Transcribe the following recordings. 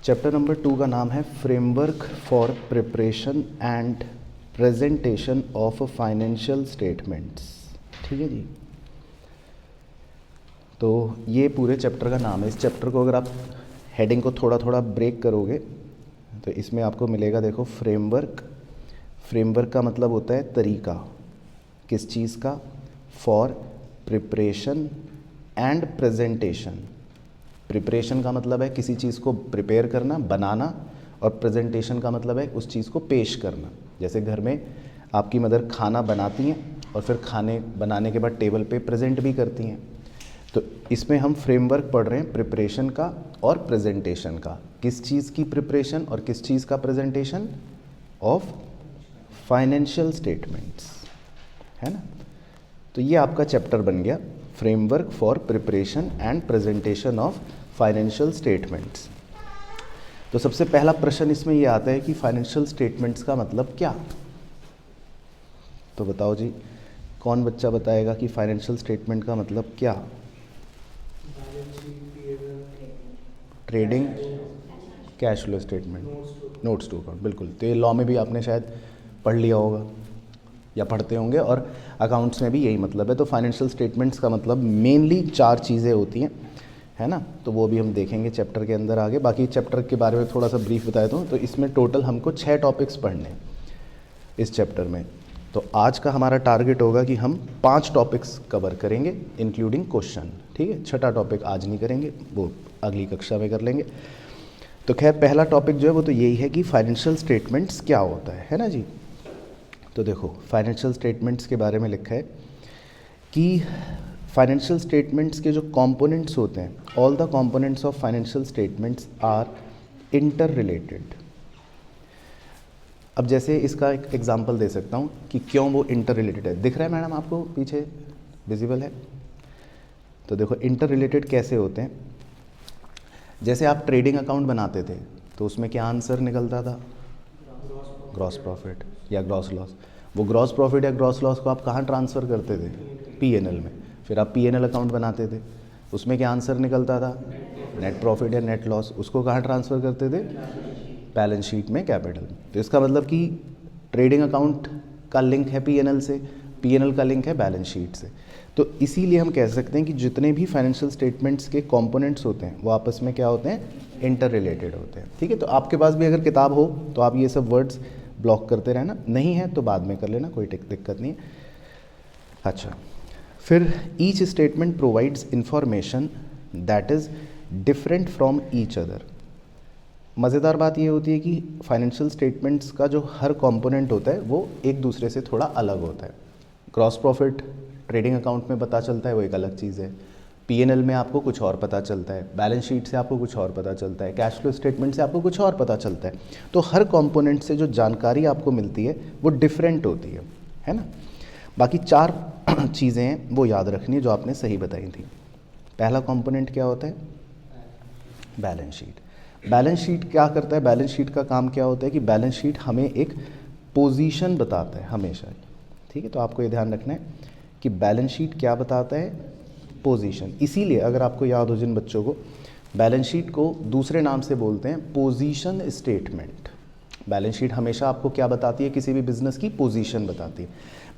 Chapter number 2 का नाम है framework for preparation and presentation of financial statements. ठीक है जी। तो ये पूरे चैप्टर का नाम है। इस चैप्टर को अगर आप हेडिंग को थोड़ा थोड़ा ब्रेक करोगे तो इसमें आपको मिलेगा, देखो, फ्रेमवर्क। फ्रेमवर्क का मतलब होता है तरीका, किस चीज़ का, for preparation and presentation. Preparation का मतलब है किसी चीज़ को प्रिपेयर करना, बनाना, और प्रेजेंटेशन का मतलब है उस चीज़ को पेश करना। जैसे घर में आपकी मदर खाना बनाती हैं और फिर खाने बनाने के बाद टेबल पे प्रेजेंट भी करती हैं। तो इसमें हम फ्रेमवर्क पढ़ रहे हैं प्रिपरेशन का और प्रेजेंटेशन का। किस चीज़ की प्रिपरेशन और किस चीज़ का प्रेजेंटेशन? ऑफ फाइनेंशियल स्टेटमेंट्स, है ना। तो ये आपका चैप्टर बन गया, framework for preparation and presentation of financial statements. तो सबसे पहला प्रश्न इसमें ये आता है कि फाइनेंशियल स्टेटमेंट्स का मतलब क्या। तो बताओ जी, कौन बच्चा बताएगा कि फाइनेंशियल स्टेटमेंट का मतलब क्या? Trading, cash flow statement, notes to account. बिल्कुल, तो ये लॉ में भी आपने शायद पढ़ लिया होगा या पढ़ते होंगे, और अकाउंट्स में भी यही मतलब है। तो फाइनेंशियल स्टेटमेंट्स का मतलब मेनली 4 चीज़ें होती हैं, है ना। तो वो भी हम देखेंगे चैप्टर के अंदर आगे। बाकी चैप्टर के बारे में थोड़ा सा ब्रीफ बता दूँ तो इसमें टोटल हमको 6 टॉपिक्स पढ़ने हैं इस चैप्टर में। तो आज का हमारा टारगेट होगा कि हम 5 टॉपिक्स कवर करेंगे इंक्लूडिंग क्वेश्चन। ठीक है, 6ठा टॉपिक आज नहीं करेंगे, वो अगली कक्षा में कर लेंगे। तो खैर, पहला टॉपिक जो है वो तो यही है कि फाइनेंशियल स्टेटमेंट्स क्या होता है ना जी। तो देखो, फाइनेंशियल स्टेटमेंट्स के बारे में लिखा है कि फाइनेंशियल स्टेटमेंट्स के जो कंपोनेंट्स होते हैं, all the components of financial statements are interrelated. अब जैसे इसका एक एग्जांपल दे सकता हूँ कि क्यों वो इंटर रिलेटेड है। दिख रहा है मैडम आपको, पीछे विजिबल है? तो देखो, इंटर रिलेटेड कैसे होते हैं। जैसे आप ट्रेडिंग अकाउंट बनाते थे तो उसमें क्या आंसर निकलता था? ग्रॉस प्रॉफिट या ग्रॉस लॉस। वो ग्रॉस प्रॉफिट या ग्रॉस लॉस को आप कहाँ ट्रांसफ़र करते थे? पीएनएल में। फिर आप पीएनएल अकाउंट बनाते थे, उसमें क्या आंसर निकलता था? नेट प्रॉफिट या नेट लॉस। उसको कहाँ ट्रांसफ़र करते थे? बैलेंस शीट में, कैपिटल। तो इसका मतलब कि ट्रेडिंग अकाउंट का लिंक है पीएनएल से, पीएनएल का लिंक है बैलेंस शीट से। तो इसीलिए हम कह सकते हैं कि जितने भी फाइनेंशियल स्टेटमेंट्स के कंपोनेंट्स होते हैं वो आपस में क्या होते हैं? इंटर रिलेटेड होते हैं। ठीक है, तो आपके पास भी अगर किताब हो तो आप ये सब वर्ड्स ब्लॉक करते रहना, नहीं है तो बाद में कर लेना, कोई दिक्कत नहीं है। अच्छा, फिर each statement provides information that is different from each other. मज़ेदार बात ये होती है कि फाइनेंशियल स्टेटमेंट्स का जो हर कंपोनेंट होता है वो एक दूसरे से थोड़ा अलग होता है। ग्रॉस प्रॉफिट ट्रेडिंग अकाउंट में पता चलता है, वो एक अलग चीज़ है। पीएनएल में आपको कुछ और पता चलता है, बैलेंस शीट से आपको कुछ और पता चलता है, कैश फ्लो स्टेटमेंट से आपको कुछ और पता चलता है। तो हर कंपोनेंट से जो जानकारी आपको मिलती है वो डिफरेंट होती है ना। बाकी 4 चीज़ें हैं वो याद रखनी है जो आपने सही बताई थी। पहला कंपोनेंट क्या होता है? Balance sheet. बैलेंस शीट क्या करता है? बैलेंस शीट का काम क्या होता है कि बैलेंस शीट हमें एक पोजीशन बताता है हमेशा। ठीक है, तो आपको ये ध्यान रखना है कि बैलेंस शीट क्या बताता है? पोजीशन। इसीलिए अगर आपको याद हो जिन बच्चों को, बैलेंस शीट को दूसरे नाम से बोलते हैं पोजीशन स्टेटमेंट। बैलेंस शीट हमेशा आपको क्या बताती है? किसी भी बिजनेस की पोजीशन बताती है।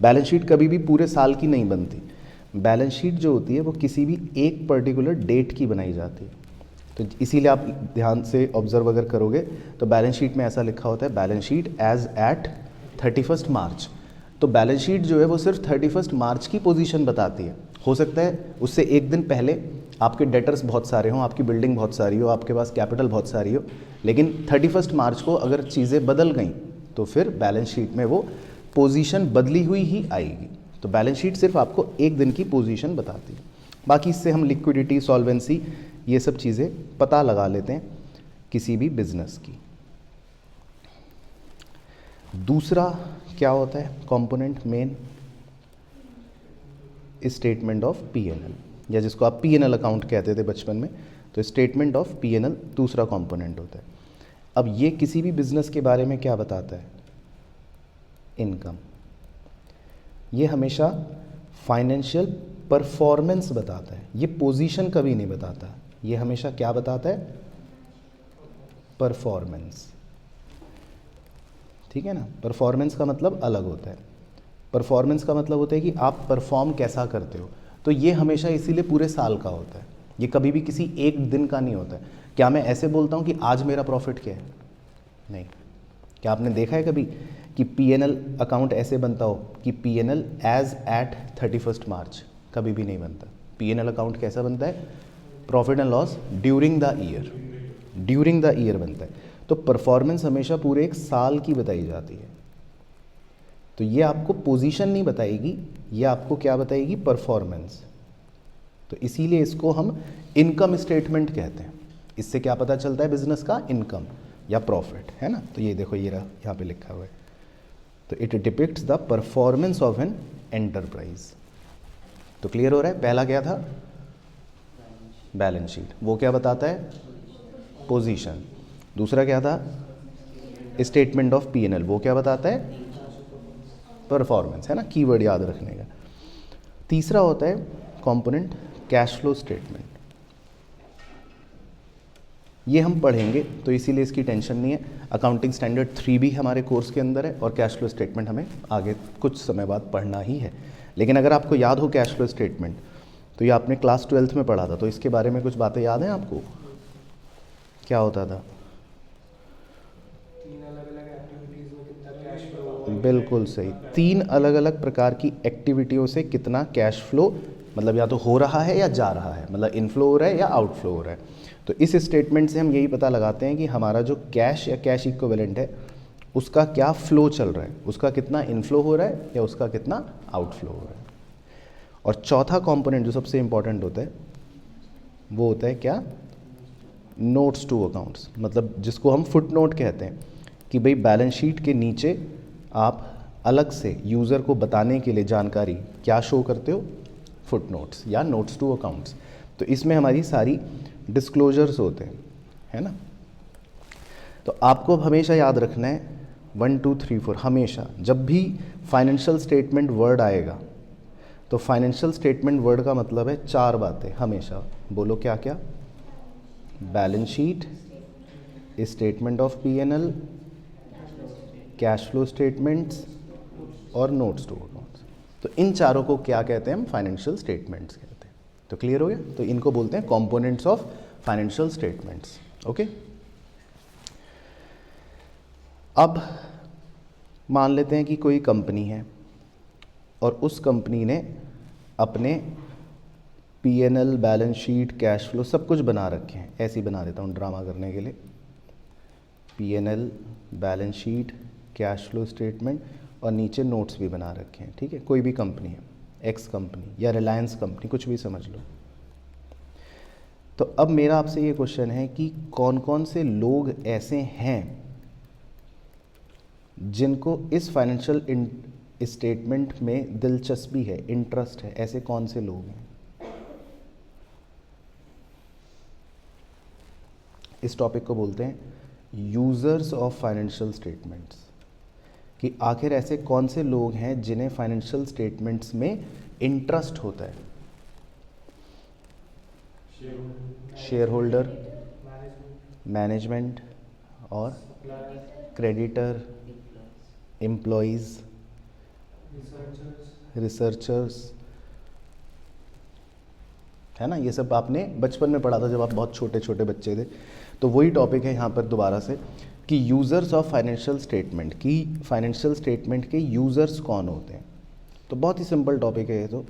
बैलेंस शीट कभी भी पूरे साल की नहीं बनती। बैलेंस शीट जो होती है वो किसी भी एक पर्टिकुलर डेट की बनाई जाती है। तो इसीलिए आप ध्यान से ऑब्जर्व अगर करोगे तो बैलेंस शीट में ऐसा लिखा होता है, बैलेंस शीट एज एट 31 मार्च। तो बैलेंस शीट जो है वो सिर्फ 31 मार्च की पोजीशन बताती है। हो सकता है उससे एक दिन पहले आपके डेटर्स बहुत सारे हों, आपकी बिल्डिंग बहुत सारी हो, आपके पास कैपिटल बहुत सारी हो, लेकिन 31 मार्च को अगर चीज़ें बदल गई तो फिर बैलेंस शीट में वो पोजीशन बदली हुई ही आएगी। तो बैलेंस शीट सिर्फ आपको एक दिन की पोजीशन बताती है। बाकी इससे हम लिक्विडिटी, सॉल्वेंसी, ये सब चीज़ें पता लगा लेते हैं किसी भी बिजनेस की। दूसरा क्या होता है component? Main statement of PNL, या जिसको आप पीएनएल अकाउंट कहते थे बचपन में। तो स्टेटमेंट ऑफ पीएनएल दूसरा कंपोनेंट होता है। अब ये किसी भी बिजनेस के बारे में क्या बताता है? इनकम। ये हमेशा फाइनेंशियल परफॉर्मेंस बताता है, ये पोजीशन कभी नहीं बताता। ये हमेशा क्या बताता है? परफॉर्मेंस, ठीक है ना। परफॉर्मेंस का मतलब अलग होता है। परफॉर्मेंस का मतलब होता है कि आप परफॉर्म कैसा करते हो। तो ये हमेशा इसीलिए पूरे साल का होता है, ये कभी भी किसी एक दिन का नहीं होता है। क्या मैं ऐसे बोलता हूँ कि आज मेरा प्रॉफिट क्या है? नहीं। क्या आपने देखा है कभी कि पीएनएल अकाउंट ऐसे बनता हो कि पीएनएल एज एट 31 मार्च? कभी भी नहीं बनता। पीएनएल अकाउंट कैसा बनता है? Profit and loss during the year, during the year बनता है। तो परफॉर्मेंस हमेशा पूरे एक साल की बताई जाती है। तो ये आपको पोजीशन नहीं बताएगी, ये आपको क्या बताएगी? परफॉर्मेंस। तो इसीलिए इसको हम इनकम स्टेटमेंट कहते हैं। इससे क्या पता चलता है? बिजनेस का इनकम या प्रॉफिट, है ना। तो ये देखो, ये रहा यहाँ पे लिखा हुआ है। तो it depicts the performance of an enterprise. तो क्लियर हो रहा है? पहला क्या था? बैलेंस शीट, वो क्या बताता है? पोजीशन। दूसरा क्या था? स्टेटमेंट ऑफ पीएनएल, वो क्या बताता है? परफॉर्मेंस, है ना, कीवर्ड याद रखने का। तीसरा होता है कंपोनेंट कैश फ्लो स्टेटमेंट। ये हम पढ़ेंगे तो इसीलिए इसकी टेंशन नहीं है। अकाउंटिंग स्टैंडर्ड 3 भी हमारे कोर्स के अंदर है और कैश फ्लो स्टेटमेंट हमें आगे कुछ समय बाद पढ़ना ही है। लेकिन अगर आपको याद हो कैश फ्लो स्टेटमेंट, तो ये आपने क्लास 12th में पढ़ा था, तो इसके बारे में कुछ बातें याद हैं आपको? क्या होता था? बिल्कुल सही, 3 अलग अलग प्रकार की एक्टिविटियों से कितना कैश फ्लो, मतलब या तो हो रहा है या जा रहा है, मतलब इनफ्लो हो रहा है या आउटफ्लो हो रहा है। तो इस स्टेटमेंट से हम यही पता लगाते हैं कि हमारा जो कैश या कैश इक्विवेलेंट है उसका क्या फ्लो चल रहा है, उसका कितना इनफ्लो हो रहा है या उसका कितना आउटफ्लो हो रहा है। और चौथा कंपोनेंट जो सबसे इंपॉर्टेंट होता है वो होता है क्या? नोट्स टू अकाउंट्स, मतलब जिसको हम फुट नोट कहते हैं कि भाई बैलेंस शीट के नीचे आप अलग से यूज़र को बताने के लिए जानकारी क्या शो करते हो? फुट नोट्स या नोट्स टू अकाउंट्स। तो इसमें हमारी सारी डिस्क्लोजर्स होते हैं, है ना। तो आपको हमेशा याद रखना है 1 2 3 4, हमेशा जब भी फाइनेंशियल स्टेटमेंट वर्ड आएगा तो फाइनेंशियल स्टेटमेंट वर्ड का मतलब है 4 बातें हमेशा। बोलो क्या क्या? Balance sheet, statement of PNL, cash flow statements और नोट्स टू अकाउंट्स। तो इन चारों को क्या कहते हैं? हम फाइनेंशियल स्टेटमेंट्स कहते हैं। तो क्लियर हो गया? तो इनको बोलते हैं components of financial statements. Okay, अब मान लेते हैं कि कोई कंपनी है और उस कंपनी ने अपने PNL, balance sheet, cash flow सब कुछ बना रखे हैं। ऐसे ही बना देता हूँ ड्रामा करने के लिए। PNL, balance sheet, cash flow statement और नीचे नोट्स भी बना रखे हैं। ठीक है, कोई भी कंपनी है, एक्स कंपनी या रिलायंस कंपनी, कुछ भी समझ लो। तो अब मेरा आपसे ये क्वेश्चन है कि कौन कौन से लोग ऐसे हैं जिनको इस फाइनेंशियल स्टेटमेंट में दिलचस्पी है, इंटरेस्ट है? ऐसे कौन से लोग हैं? इस टॉपिक को बोलते हैं यूजर्स ऑफ फाइनेंशियल स्टेटमेंट्स। कि आखिर ऐसे कौन से लोग हैं जिन्हें फाइनेंशियल स्टेटमेंट्स में इंटरेस्ट होता है? शेयर होल्डर, मैनेजमेंट और क्रेडिटर, एम्प्लॉयज़, रिसर्चर्स, है ना। ये सब आपने बचपन में पढ़ा था जब आप बहुत छोटे छोटे बच्चे थे। तो वही टॉपिक है यहाँ पर दोबारा से कि यूज़र्स ऑफ फाइनेंशियल स्टेटमेंट, की फाइनेंशियल स्टेटमेंट के यूज़र्स कौन होते हैं। तो बहुत ही सिंपल टॉपिक है ये।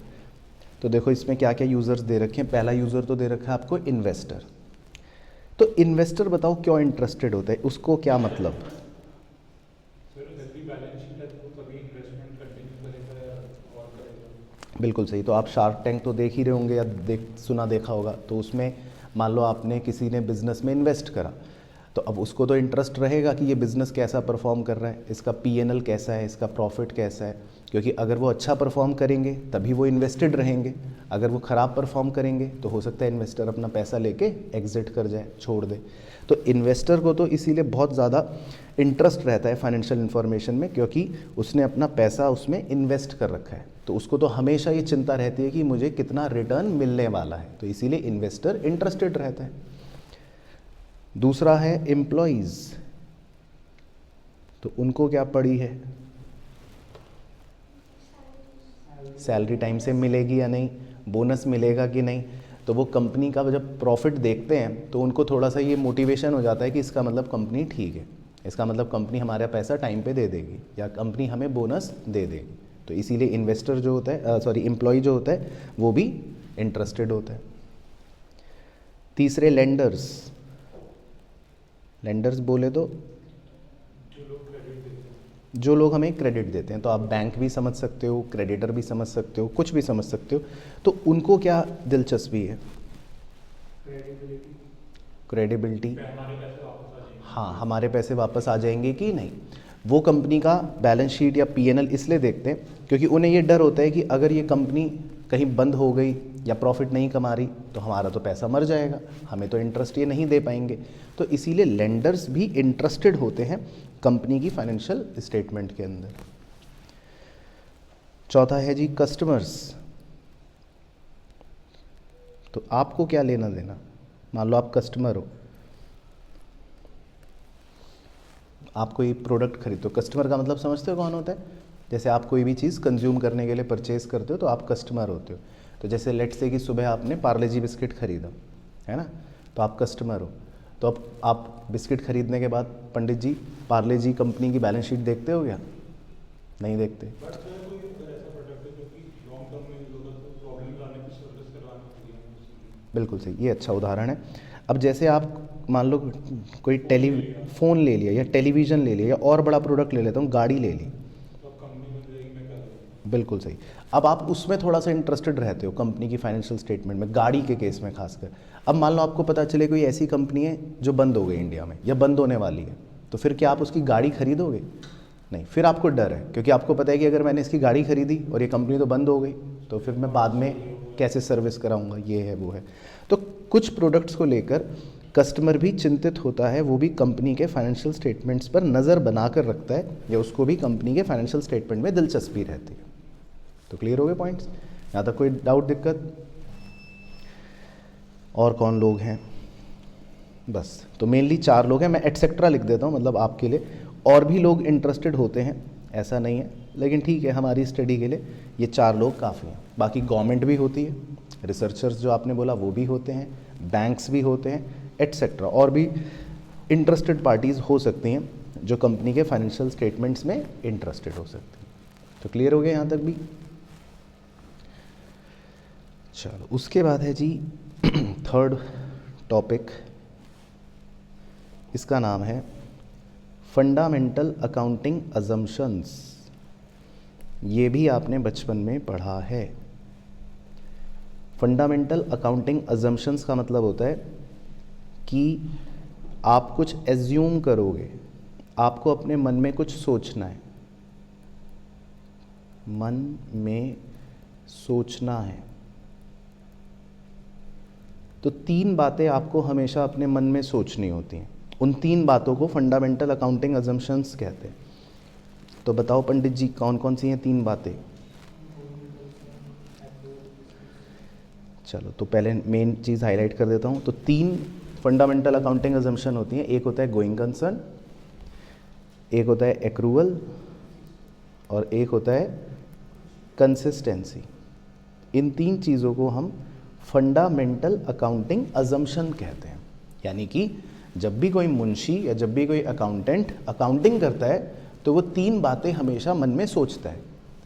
तो देखो इसमें क्या क्या यूज़र्स दे रखे हैं। पहला यूज़र तो दे रखा है आपको इन्वेस्टर। तो इन्वेस्टर बताओ क्यों इंटरेस्टेड होता है, उसको क्या मतलब? बिल्कुल सही। तो आप शार्क टैंक तो देख ही रहे होंगे या देखा होगा। तो उसमें मान लो आपने किसी ने बिज़नेस में इन्वेस्ट करा, तो अब उसको तो इंटरेस्ट रहेगा कि ये बिज़नेस कैसा परफॉर्म कर रहा है, इसका पीएनएल कैसा है, इसका प्रॉफिट कैसा है। क्योंकि अगर वो अच्छा परफॉर्म करेंगे तभी वो इन्वेस्टेड रहेंगे। अगर वो ख़राब परफॉर्म करेंगे तो हो सकता है इन्वेस्टर अपना पैसा लेके एग्जिट कर जाए, छोड़ दे। तो इन्वेस्टर को तो इसीलिए बहुत ज़्यादा इंटरेस्ट रहता है फाइनेंशियल इन्फॉर्मेशन में, क्योंकि उसने अपना पैसा उसमें इन्वेस्ट कर रखा है। तो उसको तो हमेशा ये चिंता रहती है कि मुझे कितना रिटर्न मिलने वाला है। तो इसीलिए इन्वेस्टर इंटरेस्टेड रहता है। दूसरा है एम्प्लॉयज़, तो उनको क्या पड़ी है, सैलरी टाइम से मिलेगी या नहीं, बोनस मिलेगा कि नहीं। तो वो कंपनी का जब प्रॉफिट देखते हैं तो उनको थोड़ा सा ये मोटिवेशन हो जाता है कि इसका मतलब कंपनी ठीक है, इसका मतलब कंपनी हमारा पैसा टाइम पे दे देगी या कंपनी हमें बोनस दे देगी। तो इसीलिए इन्वेस्टर जो होता है, सॉरी एम्प्लॉय जो होता है वो भी इंटरेस्टेड होता है। तीसरे लेंडर्स, लेंडर्स बोले तो जो लोग हमें क्रेडिट देते हैं, तो आप बैंक भी समझ सकते हो, क्रेडिटर भी समझ सकते हो, कुछ भी समझ सकते हो। तो उनको क्या दिलचस्पी है, क्रेडिबिलिटी, हाँ हमारे पैसे वापस आ जाएंगे कि नहीं। वो कंपनी का बैलेंस शीट या पीएनएल इसलिए देखते हैं क्योंकि उन्हें ये डर होता है कि अगर ये कंपनी कहीं बंद हो गई या प्रॉफिट नहीं कमा रही तो हमारा तो पैसा मर जाएगा, हमें तो इंटरेस्ट ये नहीं दे पाएंगे। तो इसीलिए लेंडर्स भी इंटरेस्टेड होते हैं कंपनी की फाइनेंशियल स्टेटमेंट के अंदर। चौथा है जी कस्टमर्स। तो आपको क्या लेना देना, मान लो आप कस्टमर हो, आप कोई प्रोडक्ट खरीदते हो, कस्टमर का मतलब समझते हो कौन होता है, जैसे आप कोई भी चीज़ कंज्यूम करने के लिए परचेज करते हो तो आप कस्टमर होते हो। तो जैसे लेट से कि सुबह आपने पार्ले जी बिस्किट खरीदा है ना, तो आप कस्टमर हो। तो अब आप बिस्किट खरीदने के बाद पंडित जी पार्ले जी कंपनी की बैलेंस शीट देखते हो क्या, नहीं देखते। बिल्कुल सही, ये अच्छा उदाहरण है। अब जैसे आप मान लो कोई फ़ोन ले लिया या टेलीविज़न ले लिया या और बड़ा प्रोडक्ट ले लेता हूँ, गाड़ी ले ली, बिल्कुल सही। अब आप उसमें थोड़ा सा इंटरेस्टेड रहते हो कंपनी की फाइनेंशियल स्टेटमेंट में, गाड़ी के केस में खासकर। अब मान लो आपको पता चले कोई ऐसी कंपनी है जो बंद हो गई इंडिया में या बंद होने वाली है, तो फिर क्या आप उसकी गाड़ी खरीदोगे, नहीं। फिर आपको डर है क्योंकि आपको पता है कि अगर मैंने इसकी गाड़ी खरीदी और ये कंपनी तो बंद हो गई तो फिर मैं बाद में कैसे सर्विस कराऊंगा, ये है वो है। तो कुछ प्रोडक्ट्स को लेकर कस्टमर भी चिंतित होता है, वो भी कंपनी के फाइनेंशियल स्टेटमेंट्स पर नज़र बनाकर रखता है या उसको भी कंपनी के फाइनेंशियल स्टेटमेंट में दिलचस्पी रहती है। तो क्लियर हो गए पॉइंट्स, यहाँ तक कोई डाउट दिक्कत। और कौन लोग हैं, बस तो मेनली 4 लोग हैं, मैं एटसेट्रा लिख देता हूँ मतलब आपके लिए। और भी लोग इंटरेस्टेड होते हैं ऐसा नहीं है, लेकिन ठीक है हमारी स्टडी के लिए ये 4 लोग काफ़ी हैं। बाकी गवर्नमेंट भी होती है, रिसर्चर्स जो आपने बोला वो भी होते हैं, बैंक्स भी होते हैं, एटसेट्रा। और भी इंटरेस्टेड पार्टीज़ हो सकती हैं जो कंपनी के फाइनेंशियल स्टेटमेंट्स में इंटरेस्टेड हो सकती हैं। तो क्लियर हो गया यहाँ तक भी। चलो उसके बाद है जी थर्ड टॉपिक, इसका नाम है फंडामेंटल अकाउंटिंग अजम्पशंस। ये भी आपने बचपन में पढ़ा है। फंडामेंटल अकाउंटिंग अजम्पशंस का मतलब होता है कि आप कुछ एज्यूम करोगे, आपको अपने मन में कुछ सोचना है, मन में सोचना है। तो 3 बातें आपको हमेशा अपने मन में सोचनी होती हैं, उन 3 बातों को फंडामेंटल अकाउंटिंग अजम्पशंस कहते हैं। तो बताओ पंडित जी कौन कौन सी हैं 3 बातें। चलो तो पहले मेन चीज़ हाईलाइट कर देता हूँ। तो 3 फंडामेंटल अकाउंटिंग अजम्पशन होती हैं, एक होता है गोइंग कंसर्न, एक होता है एक्रूवल और एक होता है कंसिस्टेंसी। इन 3 चीज़ों को हम फंडामेंटल अकाउंटिंग अजम्पशन कहते हैं। यानी कि जब भी कोई मुंशी या जब भी कोई अकाउंटेंट अकाउंटिंग करता है तो वो 3 बातें हमेशा मन में सोचता है।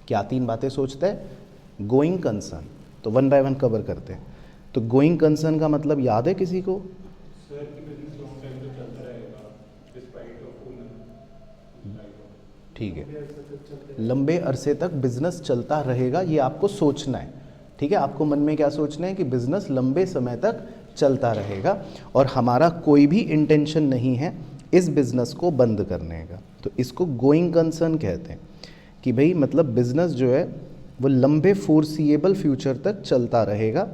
क्या 3 बातें सोचता है? Going concern. तो 1 बाय 1 कवर करते हैं। तो गोइंग कंसर्न का मतलब याद है किसी को? सर कि बिजनेस लॉन्ग टाइम तक चलता रहेगा डिस्पाइट ऑफ ओनर। ठीक है, लंबे अरसे तक बिजनेस चलता रहेगा, ये आपको सोचना है। ठीक है, आपको मन में क्या सोचना है कि बिजनेस लंबे समय तक चलता रहेगा और हमारा कोई भी इंटेंशन नहीं है इस बिजनेस को बंद करने का। तो इसको गोइंग कंसर्न कहते हैं कि भाई मतलब बिजनेस जो है वो लंबे फोर्सिएबल फ्यूचर तक चलता रहेगा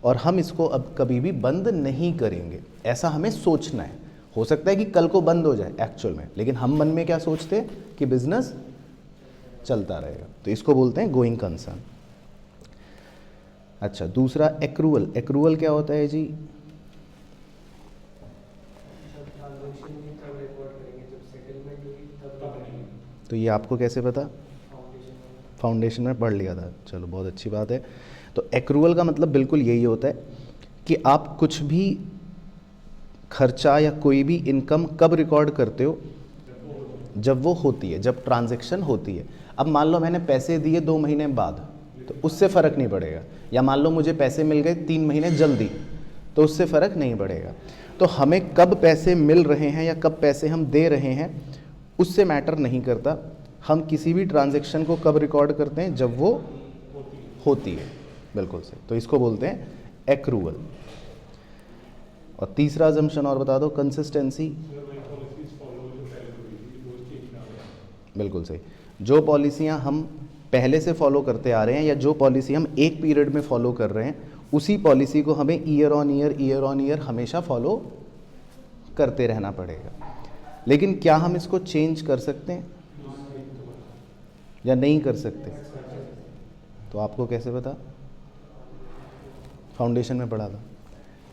और हम इसको अब कभी भी बंद नहीं करेंगे, ऐसा हमें सोचना है। हो सकता है कि कल को बंद हो जाए एक्चुअल में, लेकिन हम मन में क्या सोचते हैं कि बिजनेस चलता रहेगा। तो इसको बोलते हैं गोइंग कंसर्न। अच्छा, दूसरा एक्रूवल। एक्रूवल क्या होता है जी? फाउंडेशन में तब रिकॉर्ड करेंगे जब सेटलमेंट हुई तब नहीं। तो ये आपको कैसे पता? फाउंडेशन में फाउंडेशन में पढ़ लिया था, चलो बहुत अच्छी बात है। तो एक्रूअल का मतलब बिल्कुल यही होता है कि आप कुछ भी खर्चा या कोई भी इनकम कब रिकॉर्ड करते हो? जब वो होती है, जब ट्रांजैक्शन होती है। अब मान लो मैंने पैसे दिए 2 महीने बाद, तो उससे फ़र्क नहीं पड़ेगा। या मान लो मुझे पैसे मिल गए 3 महीने जल्दी, तो उससे फ़र्क नहीं पड़ेगा। तो हमें कब पैसे मिल रहे हैं या कब पैसे हम दे रहे हैं, उससे मैटर नहीं करता। हम किसी भी ट्रांजैक्शन को कब रिकॉर्ड करते हैं? जब वो होती है। बिल्कुल सही। तो इसको बोलते हैं एक्रूअल। और तीसरा अजम्पशन और बता दो, कंसिस्टेंसी। बिल्कुल सही। जो पॉलिसियां हम पहले से फॉलो करते आ रहे हैं या जो पॉलिसी हम एक पीरियड में फॉलो कर रहे हैं, उसी पॉलिसी को हमें ईयर ऑन ईयर हमेशा फॉलो करते रहना पड़ेगा। लेकिन क्या हम इसको चेंज कर सकते हैं या नहीं कर सकते? तो आपको कैसे पता? फाउंडेशन में पढ़ा था।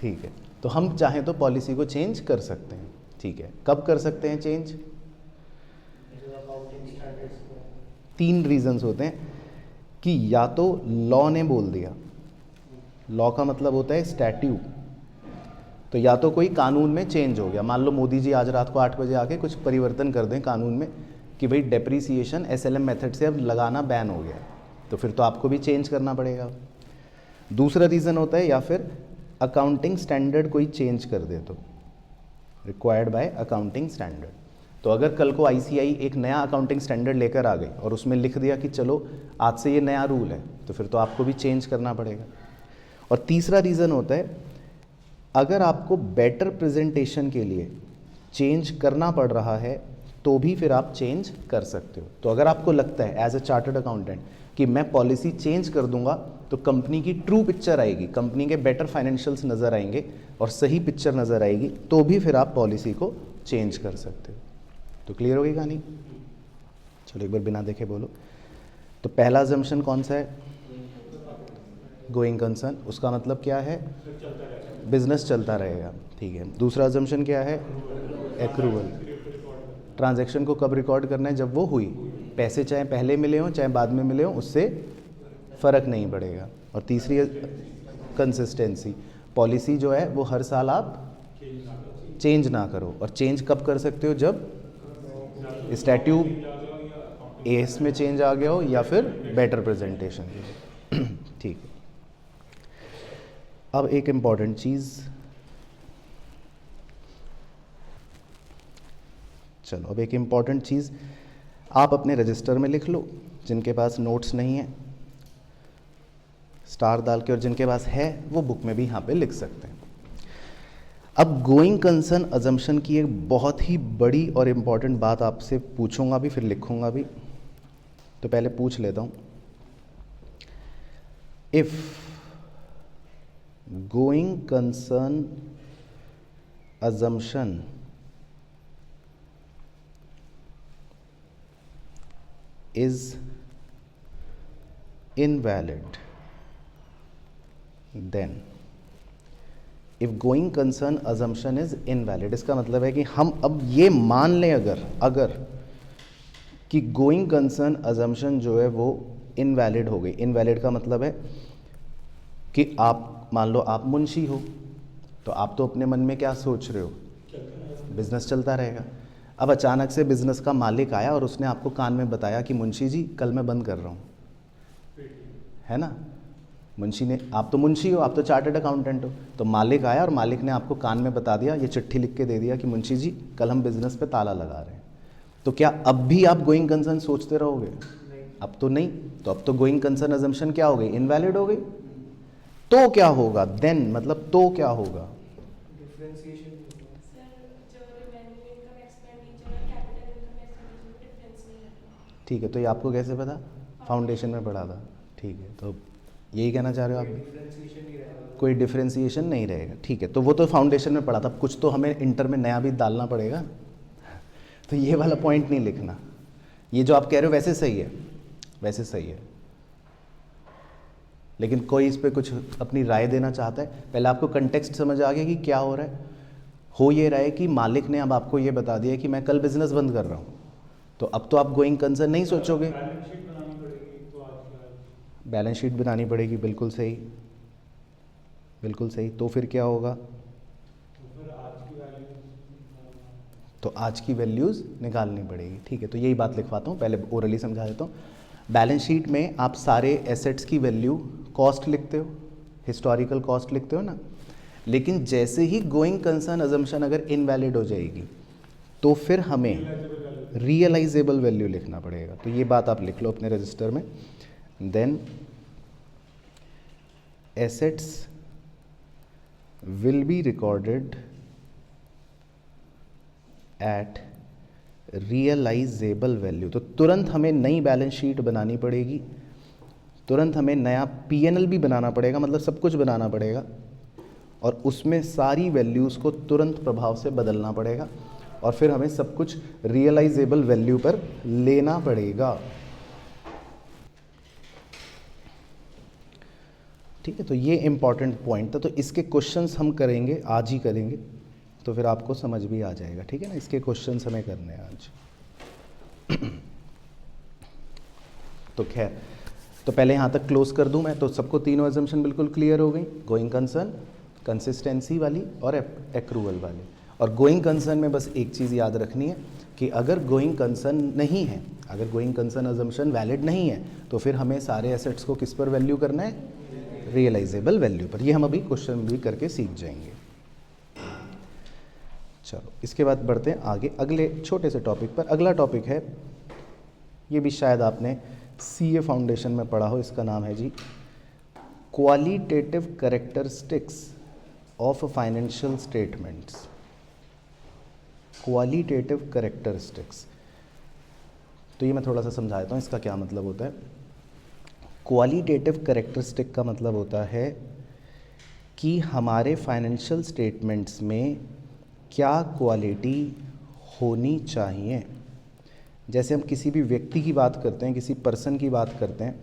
ठीक है, तो हम चाहें तो पॉलिसी को चेंज कर सकते हैं। ठीक है, कब कर सकते हैं चेंज? जो अकाउंटिंग स्टैंडर्ड्स में 3 रीजंस होते हैं कि या तो लॉ ने बोल दिया, लॉ का मतलब होता है स्टैट्यूट, तो या तो कोई कानून में चेंज हो गया। मान लो मोदी जी आज रात को 8 बजे आके कुछ परिवर्तन कर दें कानून में कि भाई डेप्रीसिएशन एसएलएम मेथड से अब लगाना बैन हो गया, तो फिर तो आपको भी चेंज करना पड़ेगा। दूसरा रीज़न होता है या फिर अकाउंटिंग स्टैंडर्ड कोई चेंज कर दे, तो रिक्वायर्ड बाय अकाउंटिंग स्टैंडर्ड। तो अगर कल को आईसीआई एक नया अकाउंटिंग स्टैंडर्ड लेकर आ गई और उसमें लिख दिया कि चलो आज से ये नया रूल है, तो फिर तो आपको भी चेंज करना पड़ेगा। और तीसरा रीज़न होता है अगर आपको बेटर प्रेजेंटेशन के लिए चेंज करना पड़ रहा है तो भी फिर आप चेंज कर सकते हो। तो अगर आपको लगता है एज अ चार्टर्ड अकाउंटेंट कि मैं पॉलिसी चेंज कर दूंगा तो कंपनी की ट्रू पिक्चर आएगी, कंपनी के बेटर फाइनेंशियल्स नज़र आएंगे और सही पिक्चर नज़र आएगी, तो भी फिर आप पॉलिसी को चेंज कर सकते हो। तो क्लियर हो गई कहानी? चलो एक बार बिना देखे बोलो। तो पहला अजम्पशन कौन सा है? Going concern. उसका मतलब क्या है? बिजनेस चलता रहेगा। ठीक है। दूसरा अजम्पशन क्या है? एक्रूवल। ट्रांजैक्शन को कब रिकॉर्ड करना है? जब वो हुई। पैसे चाहे पहले मिले हों चाहे बाद में मिले हों, उससे फ़र्क नहीं पड़ेगा। और तीसरी कंसिस्टेंसी, पॉलिसी जो है वो हर साल आप चेंज ना करो। और चेंज कब कर सकते हो? जब स्टैट्यूट एस में चेंज आ गया हो या फिर बेटर प्रेजेंटेशन के लिए। ठीक है। अब एक इम्पॉर्टेंट चीज़, चलो अब एक इम्पॉर्टेंट चीज़ आप अपने रजिस्टर में लिख लो, जिनके पास नोट्स नहीं है स्टार डाल के, और जिनके पास है वो बुक में भी यहाँ पे लिख सकते हैं। अब गोइंग कंसर्न अजम्पशन की एक बहुत ही बड़ी और इम्पॉर्टेंट बात आपसे पूछूंगा भी फिर लिखूंगा भी, तो पहले पूछ लेता हूँ। If going concern assumption is invalid, then if going concern assumption is invalid, इसका मतलब है कि हम अब ये मान लें अगर कि गोइंग कंसर्न assumption जो है वो इनवैलिड हो गई। इनवैलिड का मतलब है कि आप मान लो आप मुंशी हो, तो आप तो अपने मन में क्या सोच रहे हो? बिजनेस चलता रहेगा। अब अचानक से बिजनेस का मालिक आया और उसने आपको कान में बताया कि मुंशी जी कल मैं बंद कर रहा हूँ, है ना? मुंशी ने, आप तो मुंशी हो, आप तो चार्टर्ड अकाउंटेंट हो, तो मालिक आया और मालिक ने आपको कान में बता दिया, ये चिट्ठी लिख के दे दिया कि मुंशी जी कल हम बिजनेस पे ताला लगा रहे हैं। तो क्या अब भी आप गोइंग कंसर्न सोचते रहोगे? अब तो नहीं। तो अब तो गोइंग कंसर्न अजम्पशन क्या हो गई? इनवैलिड हो गई। तो क्या होगा देन, मतलब तो क्या होगा? डिफरेंशिएशन ठीक है, तो ये आपको कैसे पता? फाउंडेशन में पढ़ा था। ठीक है, तो यही कहना चाह रहे हो आप भी? डिफरेंशिएशन नहीं रहेगा। कोई डिफरेंशिएशन नहीं रहेगा। ठीक है, तो वो तो फाउंडेशन में पढ़ा था, कुछ तो हमें इंटर में नया भी डालना पड़ेगा। तो ये वाला पॉइंट नहीं लिखना। ये जो आप कह रहे हो वैसे सही है, वैसे सही है, लेकिन कोई इस पे कुछ अपनी राय देना चाहता है? पहले आपको कंटेक्स्ट समझ आ गया कि क्या हो रहा है? हो ये रहा है कि मालिक ने अब आपको ये बता दिया कि मैं कल बिजनेस बंद कर रहा हूँ, तो अब तो आप गोइंग कंसर्न नहीं सोचोगे। बैलेंस शीट बनानी पड़ेगी तो आज का आज। बैलेंस शीट बनानी पड़ेगी, बिल्कुल सही, बिल्कुल सही। तो फिर क्या होगा? तो फिर आज की वैल्यू तो आज की वैल्यूज़ निकालनी पड़ेगी। ठीक है, तो यही बात लिखवाता हूँ, पहले ओरली समझा देता हूँ। बैलेंस शीट में आप सारे एसेट्स की वैल्यू कॉस्ट लिखते हो, हिस्टोरिकल कॉस्ट लिखते हो ना, लेकिन जैसे ही गोइंग कंसर्न अजम्पशन अगर इनवैलिड हो जाएगी तो फिर हमें रियलाइजेबल वैल्यू लिखना पड़ेगा। तो ये बात आप लिख लो अपने रजिस्टर में। Then assets will be recorded at realisable value. तो तुरंत हमें नई बैलेंस शीट बनानी पड़ेगी, तुरंत हमें नया पीएनएल भी बनाना पड़ेगा, मतलब सब कुछ बनाना पड़ेगा, और उसमें सारी वैल्यूज़ को तुरंत प्रभाव से बदलना पड़ेगा, और फिर हमें सब कुछ रियलाइजेबल वैल्यू पर लेना पड़ेगा। ठीक है, तो ये इंपॉर्टेंट पॉइंट था। तो इसके क्वेश्चंस हम करेंगे, आज ही करेंगे, तो फिर आपको समझ भी आ जाएगा। ठीक है ना, इसके क्वेश्चंस हमें करने हैं आज। तो खैर, तो पहले यहाँ तक क्लोज कर दूँ मैं, तो सबको तीनों एजम्पशन बिल्कुल क्लियर हो गई, गोइंग कंसर्न, कंसिस्टेंसी वाली और एक्रूवल वाली। और गोइंग कंसर्न में बस एक चीज़ याद रखनी है कि अगर गोइंग कंसर्न नहीं है, अगर गोइंग कंसर्न अजम्पशन वैलिड नहीं है, तो फिर हमें सारे एसेट्स को किस पर वैल्यू करना है? रियलाइजेबल वैल्यू पर। ये हम अभी क्वेश्चन भी करके सीख जाएंगे। चलो, इसके बाद बढ़ते हैं आगे अगले छोटे से टॉपिक पर। अगला टॉपिक है, ये भी शायद आपने सीए फाउंडेशन में पढ़ा हो, इसका नाम है जी qualitative characteristics of financial statements. Qualitative characteristics, तो ये मैं थोड़ा सा समझा देता हूँ इसका क्या मतलब होता है। क्वालिटेटिव कैरेक्टरिस्टिक का मतलब होता है कि हमारे फाइनेंशियल स्टेटमेंट्स में क्या क्वालिटी होनी चाहिए। जैसे हम किसी भी व्यक्ति की बात करते हैं, किसी पर्सन की बात करते हैं,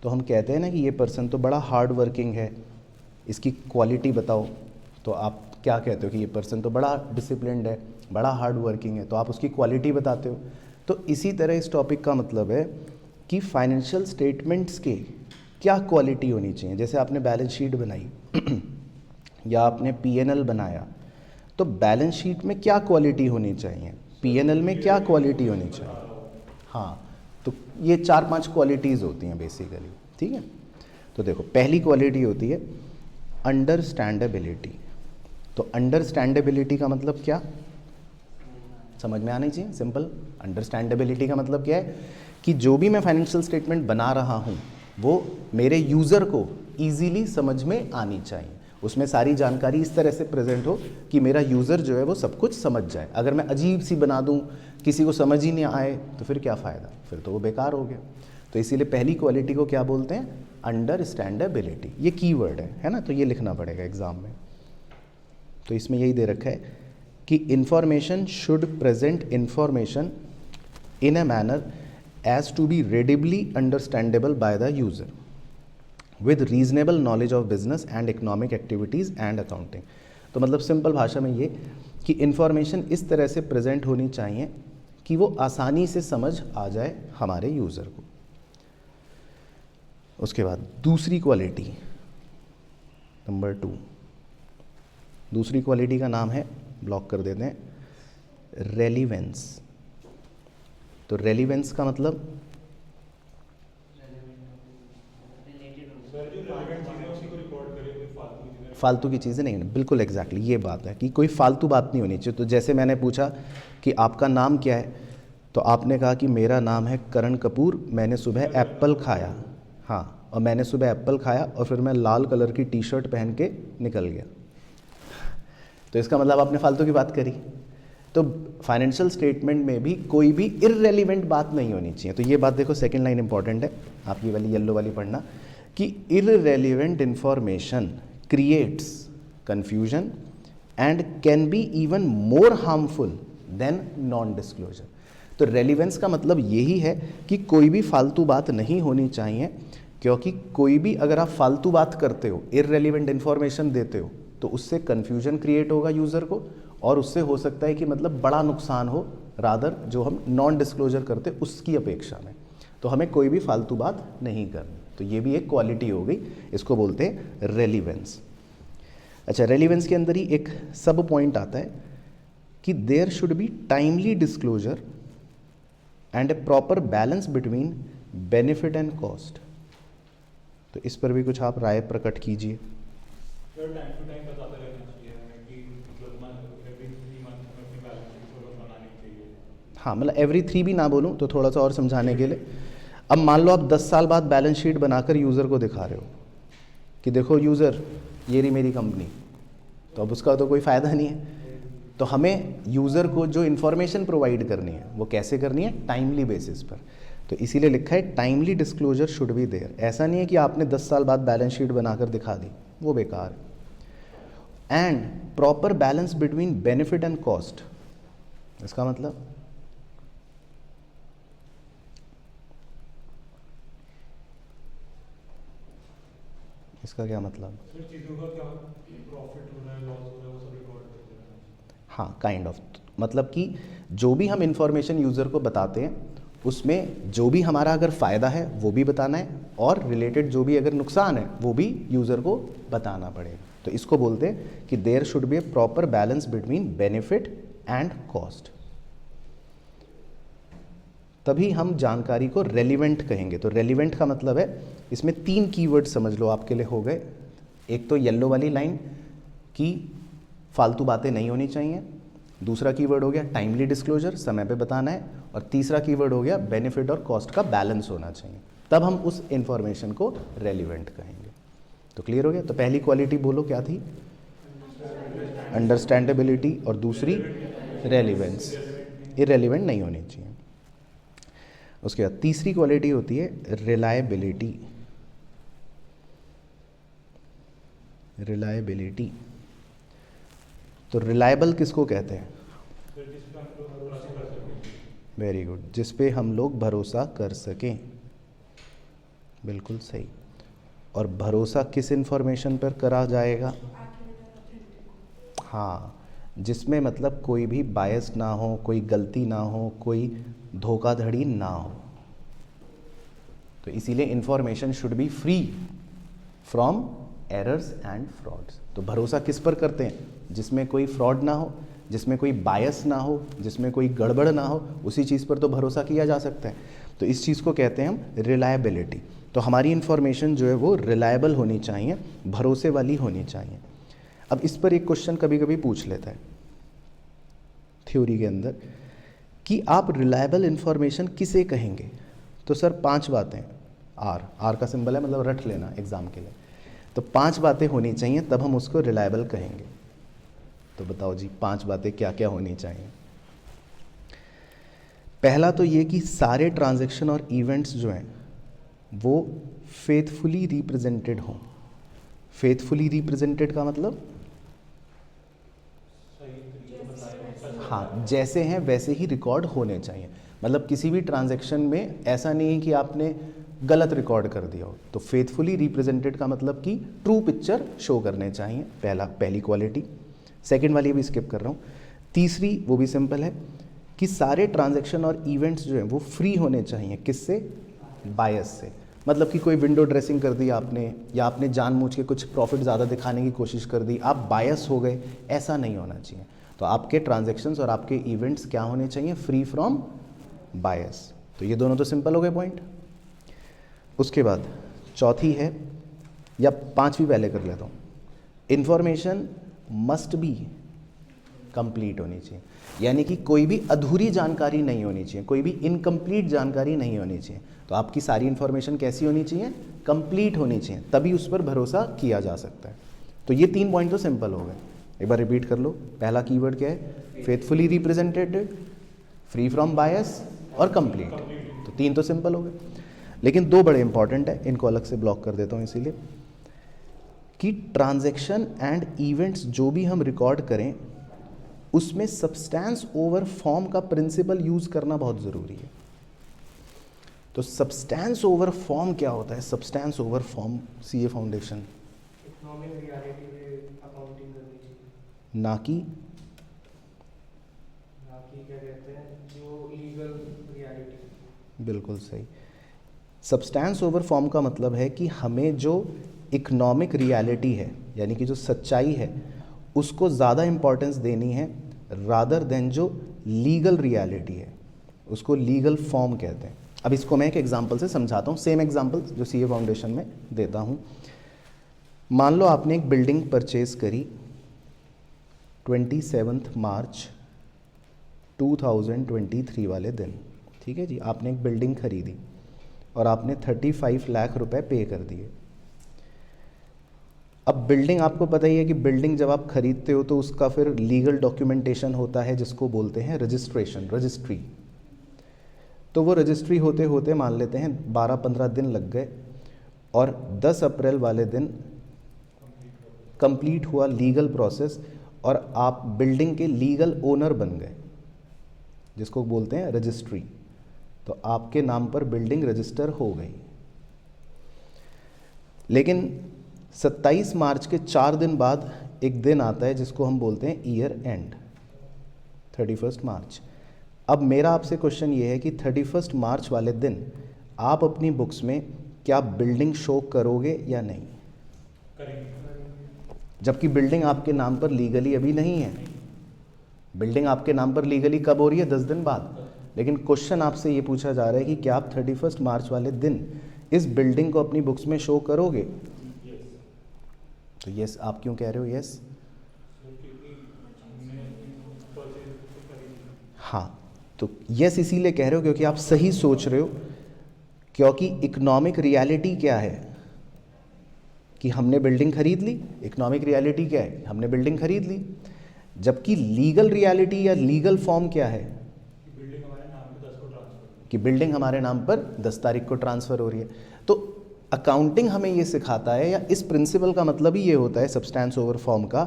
तो हम कहते हैं ना कि ये पर्सन तो बड़ा हार्ड वर्किंग है, इसकी क्वालिटी बताओ। तो आप क्या कहते हो कि ये पर्सन तो बड़ा डिसिप्लिन्ड है, बड़ा हार्ड वर्किंग है, तो आप उसकी क्वालिटी बताते हो। तो इसी तरह इस टॉपिक का मतलब है कि फाइनेंशियल स्टेटमेंट्स के क्या क्वालिटी होनी चाहिए। जैसे आपने बैलेंस शीट बनाई या आपने पीएनएल बनाया, तो बैलेंस शीट में क्या क्वालिटी होनी चाहिए, पीएनएल में क्या क्वालिटी होनी चाहिए। हाँ, तो ये 4-5 क्वालिटीज़ होती हैं बेसिकली। ठीक है, तो देखो, पहली क्वालिटी होती है अंडरस्टैंडेबिलिटी। तो अंडरस्टैंडेबिलिटी का मतलब क्या, समझ में आनी चाहिए, सिंपल। अंडरस्टैंडेबिलिटी का मतलब क्या है कि जो भी मैं फाइनेंशियल स्टेटमेंट बना रहा हूँ वो मेरे यूज़र को ईजीली समझ में आनी चाहिए, उसमें सारी जानकारी इस तरह से प्रेजेंट हो कि मेरा यूज़र जो है वो सब कुछ समझ जाए। अगर मैं अजीब सी बना दूँ, किसी को समझ ही नहीं आए, तो फिर क्या फ़ायदा, फिर तो वो बेकार हो गया। तो इसीलिए पहली क्वालिटी को क्या बोलते हैं? अंडरस्टैंडेबिलिटी। ये कीवर्ड है ना, तो ये लिखना पड़ेगा एग्ज़ाम में। तो इसमें यही दे रखा है कि information should present information in a manner as to be readily understandable by the user with reasonable knowledge of business and economic activities and accounting। तो मतलब सिंपल भाषा में ये कि इन्फॉर्मेशन इस तरह से प्रेजेंट होनी चाहिए कि वो आसानी से समझ आ जाए हमारे यूज़र को। उसके बाद दूसरी क्वालिटी, नंबर 2, दूसरी क्वालिटी का नाम है, ब्लॉक कर देते हैं, रेलिवेंस। तो रेलिवेंस का मतलब फालतू की चीज़ें नहीं, बिल्कुल एग्जैक्टली ये बात है कि कोई फालतू बात नहीं होनी चाहिए। तो जैसे मैंने पूछा कि आपका नाम क्या है, तो आपने कहा कि मेरा नाम है करण कपूर, मैंने सुबह एप्पल खाया। हाँ, और मैंने सुबह एप्पल खाया और फिर मैं लाल कलर की टी शर्ट पहन के निकल गया, तो इसका मतलब आपने फालतू की बात करी। तो फाइनेंशियल स्टेटमेंट में भी कोई भी इररेलीवेंट बात नहीं होनी चाहिए। तो ये बात देखो, सेकंड लाइन इंपॉर्टेंट है, आप ये वाली येलो वाली पढ़ना कि irrelevant information creates confusion and can be even more harmful than non disclosure. तो रेलिवेंस का मतलब यही है कि कोई भी फालतू बात नहीं होनी चाहिए, क्योंकि कोई भी अगर आप फालतू बात करते हो, इररेलीवेंट इंफॉर्मेशन देते हो, तो उससे कन्फ्यूजन क्रिएट होगा यूज़र को, और उससे हो सकता है कि मतलब बड़ा नुकसान हो, रादर जो हम नॉन डिस्क्लोजर करते उसकी अपेक्षा में। तो हमें कोई भी फालतू बात नहीं करनी। तो ये भी एक क्वालिटी हो गई, इसको बोलते हैं रेलिवेंस। अच्छा, रेलिवेंस के अंदर ही एक सब पॉइंट आता है कि there should be timely disclosure and a proper balance between benefit and cost. तो इस पर भी कुछ आप राय प्रकट कीजिए। सर टाइम टू टाइम बताते रहना चाहिए हमें कि मतलब एवरी 3 मंथ हमें अपनी बैलेंस शीट को बनानी चाहिए। हाँ, मतलब एवरी 3 भी ना बोलूँ तो थोड़ा सा और समझाने के लिए, अब मान लो आप 10 साल बाद बैलेंस शीट बनाकर यूज़र को दिखा रहे हो कि देखो यूज़र, ये रही मेरी कंपनी, तो अब उसका तो कोई फ़ायदा नहीं है। तो हमें यूज़र को जो इन्फॉर्मेशन प्रोवाइड करनी है वो कैसे करनी है, टाइमली बेसिस पर। तो इसीलिए लिखा है timely disclosure should be there. ऐसा नहीं है कि आपने 10 साल बाद बैलेंस शीट बनाकर दिखा दी, वो बेकार है। And proper balance between benefit and cost, इसका मतलब इसका क्या मतलब? सर चीज़ों का क्या प्रॉफिट हो रहा है, लॉस हो रहा है, वो सब रिकॉर्ड करते रहना। हाँ, काइंड ऑफ, मतलब कि जो भी हम इंफॉर्मेशन यूज़र को बताते हैं उसमें जो भी हमारा अगर फ़ायदा है वो भी बताना है, और रिलेटेड जो भी अगर नुकसान है वो भी यूज़र को बताना पड़ेगा। तो इसको बोलते हैं कि there should be a proper balance between benefit and cost. तभी हम जानकारी को रेलिवेंट कहेंगे। तो रेलिवेंट का मतलब है, इसमें 3 कीवर्ड समझ लो आपके लिए हो गए। एक तो येलो वाली लाइन की फालतू बातें नहीं होनी चाहिए, दूसरा कीवर्ड हो गया टाइमली डिस्क्लोजर, समय पे बताना है, और तीसरा कीवर्ड हो गया बेनिफिट और कॉस्ट का बैलेंस होना चाहिए। तब हम उस इंफॉर्मेशन को रेलिवेंट कहेंगे। तो क्लियर हो गया? तो पहली क्वालिटी बोलो क्या थी? अंडरस्टैंडेबिलिटी, और दूसरी रेलिवेंस, इरेलीवेंट नहीं होनी चाहिए। उसके बाद तीसरी क्वालिटी होती है रिलायबिलिटी। रिलायबिलिटी, तो रिलायबल किसको कहते हैं? सर जिस पर हम लोग भरोसा कर सकें। वेरी गुड, जिस पे हम लोग भरोसा कर सकें। बिल्कुल सही। और भरोसा किस इंफॉर्मेशन पर करा जाएगा? हाँ, जिसमें मतलब कोई भी बायस ना हो, कोई गलती ना हो, कोई धोखाधड़ी ना हो। तो इसीलिए information should be free from errors and frauds. तो भरोसा किस पर करते हैं? जिसमें कोई फ्रॉड ना हो, जिसमें कोई बायस ना हो, जिसमें कोई गड़बड़ ना हो, उसी चीज़ पर तो भरोसा किया जा सकता है। तो इस चीज़ को कहते हैं हम रिलायबिलिटी। तो हमारी इंफॉर्मेशन जो है वो रिलायबल होनी चाहिए, भरोसे वाली होनी चाहिए। अब इस पर एक क्वेश्चन कभी कभी पूछ लेता है थ्योरी के अंदर कि आप रिलायबल इंफॉर्मेशन किसे कहेंगे? तो सर 5 बातें, आर का सिंबल है, मतलब रट लेना एग्जाम के लिए। तो 5 बातें होनी चाहिए तब हम उसको रिलायबल कहेंगे। तो बताओ जी 5 बातें क्या क्या होनी चाहिए? पहला तो ये कि सारे ट्रांजैक्शन और इवेंट्स जो हैं वो फेथफुली रिप्रेजेंटेड हों। फेथफुली रिप्रेजेंटेड का मतलब हाँ, जैसे हैं वैसे ही रिकॉर्ड होने चाहिए। मतलब किसी भी ट्रांजैक्शन में ऐसा नहीं है कि आपने गलत रिकॉर्ड कर दिया हो। तो फेथफुली रिप्रेजेंटेड का मतलब कि ट्रू पिक्चर शो करने चाहिए, पहली क्वालिटी। सेकंड वाली भी स्किप कर रहा हूँ। तीसरी वो भी सिंपल है कि सारे ट्रांजैक्शन और इवेंट्स जो हैं वो फ्री होने चाहिए। किससे? बायस से। मतलब कि कोई विंडो ड्रेसिंग कर दी आपने, या आपने जानबूझ के कुछ प्रॉफिट ज़्यादा दिखाने की कोशिश कर दी, आप बायस हो गए, ऐसा नहीं होना चाहिए। तो आपके ट्रांजैक्शंस और आपके इवेंट्स क्या होने चाहिए? फ्री फ्रॉम बायस। तो ये दोनों तो सिंपल हो गए पॉइंट। उसके बाद चौथी है, या 5वीं पहले कर लेता हूँ, इन्फॉर्मेशन मस्ट बी कंप्लीट होनी चाहिए। यानी कि कोई भी अधूरी जानकारी नहीं होनी चाहिए, कोई भी इनकम्प्लीट जानकारी नहीं होनी चाहिए। तो आपकी सारी इन्फॉर्मेशन कैसी होनी चाहिए? कंप्लीट होनी चाहिए, तभी उस पर भरोसा किया जा सकता है। तो ये 3 पॉइंट तो सिंपल हो गए। एक बार रिपीट कर लो। पहला कीवर्ड क्या है? फेथफुली रिप्रेजेंटेड, फ्री फ्रॉम बायस और कंप्लीट। तो 3 तो सिंपल हो गए, लेकिन 2 बड़े इंपॉर्टेंट है, इनको अलग से ब्लॉक कर देता हूँ इसीलिए कि ट्रांजैक्शन एंड इवेंट्स जो भी हम रिकॉर्ड करें उसमें सब्सटेंस ओवर फॉर्म का प्रिंसिपल यूज करना बहुत ज़रूरी है। तो सब्सटेंस ओवर फॉर्म क्या होता है? Substance over form CA foundation, economic reality में अकाउंटिंग करनी चाहिए। ना कि बाकी क्या कहते हैं जो लीगल रियलिटी। बिल्कुल सही। सब्सटेंस ओवर फॉर्म का मतलब है कि हमें जो इकोनॉमिक रियलिटी है, यानी कि जो सच्चाई है, उसको ज़्यादा इम्पोर्टेंस देनी है रादर देन जो लीगल रियलिटी है, उसको लीगल फॉर्म कहते हैं। अब इसको मैं एक एग्जांपल से समझाता हूँ, सेम एग्जांपल जो सीए फाउंडेशन में देता हूँ। मान लो आपने एक बिल्डिंग परचेज करी 27 मार्च 2023 वाले दिन, ठीक है जी। आपने एक बिल्डिंग खरीदी और आपने 35 लाख रुपए पे कर दिए। अब बिल्डिंग, आपको पता ही है कि बिल्डिंग जब आप खरीदते हो तो उसका फिर लीगल डॉक्यूमेंटेशन होता है जिसको बोलते हैं रजिस्ट्रेशन, रजिस्ट्री। तो वो रजिस्ट्री होते होते मान लेते हैं 12-15 दिन लग गए और 10 अप्रैल वाले दिन कंप्लीट हुआ लीगल प्रोसेस और आप बिल्डिंग के लीगल ओनर बन गए, जिसको बोलते हैं रजिस्ट्री। तो आपके नाम पर बिल्डिंग रजिस्टर हो गई। लेकिन 27 मार्च के 4 दिन बाद एक दिन आता है जिसको हम बोलते हैं ईयर एंड, 31 मार्च। अब मेरा आपसे क्वेश्चन ये है कि 31 मार्च वाले दिन आप अपनी बुक्स में क्या बिल्डिंग शो करोगे या नहीं? करेंगे। जबकि बिल्डिंग आपके नाम पर लीगली अभी नहीं है। बिल्डिंग आपके नाम पर लीगली कब हो रही है? 10 दिन बाद। लेकिन क्वेश्चन आपसे ये पूछा जा रहा है कि क्या आप 31 मार्च वाले दिन इस बिल्डिंग को अपनी बुक्स में शो करोगे? तो यस, आप क्यों कह रहे हो यस? हाँ, तो यस इसीलिए कह रहे हो क्योंकि आप सही सोच रहे हो। क्योंकि इकोनॉमिक रियलिटी क्या है कि हमने बिल्डिंग खरीद ली। इकोनॉमिक रियलिटी क्या है? हमने बिल्डिंग खरीद ली। जबकि लीगल रियलिटी या लीगल फॉर्म क्या है कि बिल्डिंग हमारे नाम पर 10 तारीख को ट्रांसफ़र हो रही है। तो अकाउंटिंग हमें ये सिखाता है, या इस प्रिंसिपल का मतलब ही ये होता है सब्सटेंस ओवर फॉर्म का,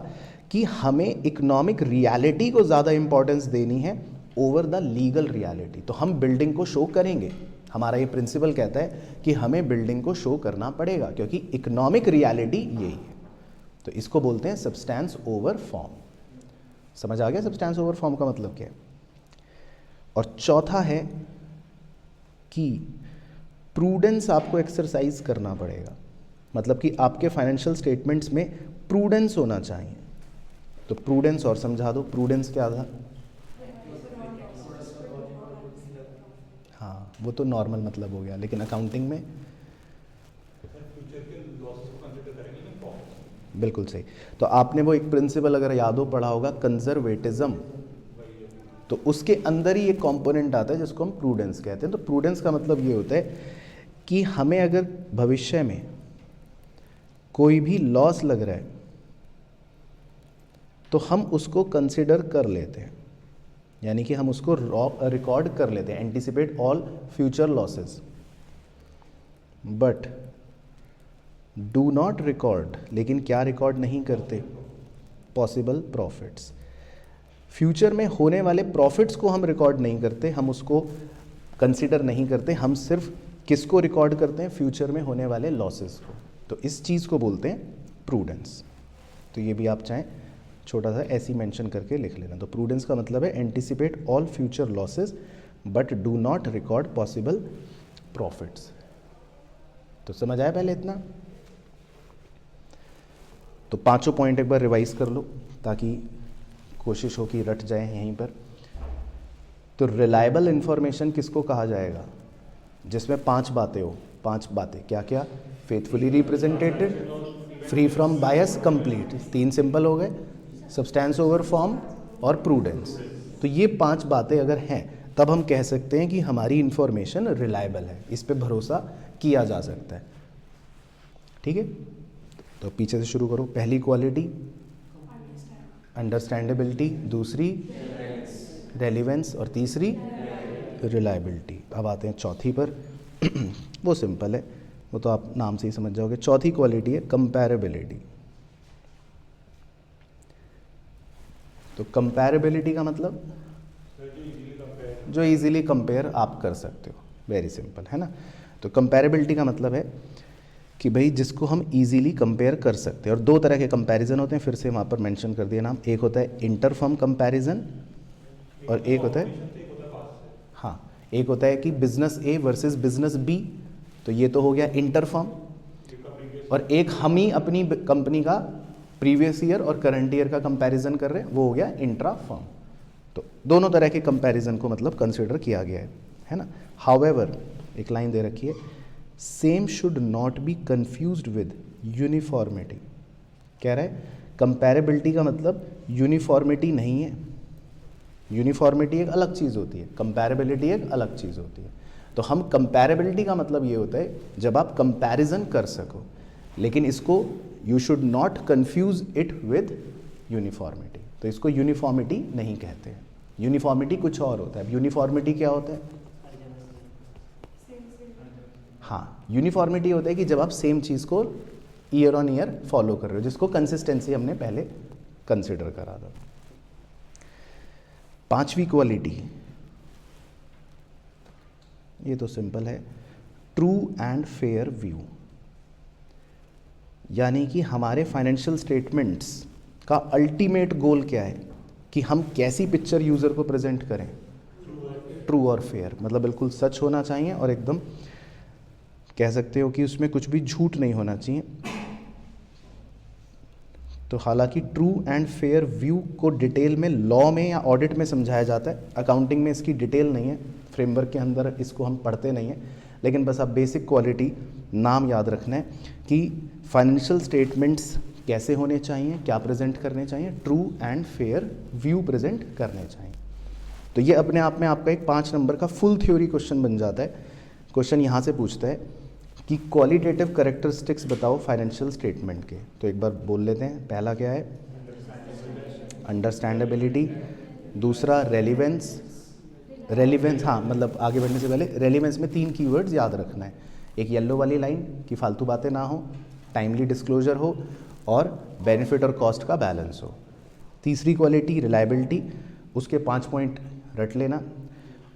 कि हमें इकोनॉमिक रियलिटी को ज़्यादा इंपॉर्टेंस देनी है ओवर द लीगल रियलिटी। तो हम बिल्डिंग को शो करेंगे। हमारा ये प्रिंसिपल कहता है कि हमें बिल्डिंग को शो करना पड़ेगा क्योंकि इकोनॉमिक रियलिटी यही है। तो इसको बोलते हैं सब्सटेंस ओवर फॉर्म। समझ आ गया सब्सटेंस ओवर फॉर्म का मतलब क्या है? और चौथा है कि प्रूडेंस आपको एक्सरसाइज करना पड़ेगा। मतलब कि आपके फाइनेंशियल स्टेटमेंट्स में प्रूडेंस होना चाहिए। तो प्रूडेंस और समझा दो, प्रूडेंस क्या था? हाँ, वो तो नॉर्मल मतलब हो गया, लेकिन अकाउंटिंग में बिल्कुल सही। तो आपने वो एक प्रिंसिपल अगर याद हो पढ़ा होगा, कंजर्वेटिज्म, तो उसके अंदर ही एक कंपोनेंट आता है जिसको हम प्रूडेंस कहते हैं। तो प्रूडेंस का मतलब ये होता है कि हमें अगर भविष्य में कोई भी लॉस लग रहा है तो हम उसको कंसिडर कर लेते हैं, यानी कि हम उसको रिकॉर्ड कर लेते हैं, anticipate all future losses, but do not record, लेकिन क्या रिकॉर्ड नहीं करते? Possible profits. फ्यूचर में होने वाले प्रॉफिट्स को हम रिकॉर्ड नहीं करते, हम उसको कंसिडर नहीं करते, हम सिर्फ किसको रिकॉर्ड करते हैं? फ्यूचर में होने वाले लॉसेस को। तो इस चीज़ को बोलते हैं प्रूडेंस। तो ये भी आप चाहें छोटा सा ऐसी मेंशन करके लिख लेना। तो प्रूडेंस का मतलब है anticipate all future losses but do not record possible profits. तो समझ आया पहले इतना? तो पांचों पॉइंट एक बार रिवाइज कर लो ताकि कोशिश हो कि रट जाए यहीं पर। तो रिलायबल इंफॉर्मेशन किसको कहा जाएगा? जिसमें 5 बातें हो। 5 बातें क्या क्या? Faithfully represented, free from bias, complete. 3 simple हो गए, सब्सटेंस ओवर फॉर्म और प्रूडेंस। तो ये 5 बातें अगर हैं तब हम कह सकते हैं कि हमारी इंफॉर्मेशन रिलायबल है, इस पे भरोसा किया जा सकता है। ठीक है, तो पीछे से शुरू करो। पहली क्वालिटी अंडरस्टैंडेबिलिटी, दूसरी रेलिवेंस और तीसरी रिलायबिलिटी। अब आते हैं चौथी पर। वो सिंपल है, वो तो आप नाम से ही समझ जाओगे। चौथी क्वालिटी है कंपैरेबिलिटी। तो कंपैरेबिलिटी का मतलब जो इजीली कंपेयर आप कर सकते हो, वेरी सिंपल है ना। तो कंपैरेबिलिटी का मतलब है कि भाई जिसको हम इजीली कंपेयर कर सकते हैं। और 2 तरह के कंपैरिजन होते हैं, फिर से वहाँ पर मेंशन कर दिया नाम। एक होता है इंटर फर्म कंपैरिजन और एक होता है, एक होता है पास से। हाँ, एक होता है कि business A versus business B, तो ये तो हो गया इंटर फर्म, एक का previous और एक हम ही अपनी कंपनी का प्रीवियस ईयर और करंट ईयर का कंपैरिजन कर रहे हैं, वो हो गया इंट्रा फर्म। तो दोनों तरह के कंपैरिजन को मतलब कंसिडर किया गया है ना। हाउएवर, एक लाइन दे रखी है, same should not be confused with uniformity. कह रहा है कंपैरेबिलिटी का मतलब यूनिफॉर्मिटी नहीं है, यूनिफॉर्मिटी एक अलग चीज़ होती है, कंपैरेबिलिटी एक अलग चीज़ होती है। तो हम कंपैरेबिलिटी का मतलब ये होता है जब आप कंपैरिजन कर सको, लेकिन इसको you should not confuse it with uniformity. तो इसको यूनिफॉर्मिटी नहीं कहते हैं, यूनिफॉर्मिटी कुछ और होता है। अब यूनिफॉर्मिटी क्या होता है? हाँ, यूनिफॉर्मिटी होता है कि जब आप सेम चीज़ को ईयर ऑन ईयर फॉलो कर रहे हो, जिसको कंसिस्टेंसी हमने पहले कंसिडर करा था। पांचवी क्वालिटी, ये तो सिंपल है, ट्रू एंड फेयर व्यू। यानी कि हमारे फाइनेंशियल स्टेटमेंट्स का अल्टीमेट गोल क्या है कि हम कैसी पिक्चर यूज़र को प्रेजेंट करें, ट्रू और फेयर, मतलब बिल्कुल सच होना चाहिए और एकदम कह सकते हो कि उसमें कुछ भी झूठ नहीं होना चाहिए। तो हालांकि ट्रू एंड फेयर व्यू को डिटेल में लॉ में या ऑडिट में समझाया जाता है, अकाउंटिंग में इसकी डिटेल नहीं है, फ्रेमवर्क के अंदर इसको हम पढ़ते नहीं हैं, लेकिन बस आप बेसिक क्वालिटी नाम याद रखना है कि फाइनेंशियल स्टेटमेंट्स कैसे होने चाहिए, क्या प्रेजेंट करने चाहिए, true and fair view present करने चाहिए। तो ये अपने आप में आपका एक 5 नंबर का फुल थ्योरी क्वेश्चन बन जाता है। क्वेश्चन यहाँ से पूछता है कि क्वालिटेटिव कैरेक्टरिस्टिक्स बताओ फाइनेंशियल स्टेटमेंट के। तो एक बार बोल लेते हैं, पहला क्या है? अंडरस्टैंडेबिलिटी। दूसरा रेलिवेंस। रेलिवेंस, हाँ, मतलब आगे बढ़ने से पहले रेलिवेंस में 3 कीवर्ड्स याद रखना है। एक येलो वाली लाइन कि फालतू बातें ना हो, टाइमली डिस्क्लोजर हो और बेनिफिट और कॉस्ट का बैलेंस हो। तीसरी क्वालिटी रिलायबिलिटी, उसके 5 पॉइंट रट लेना।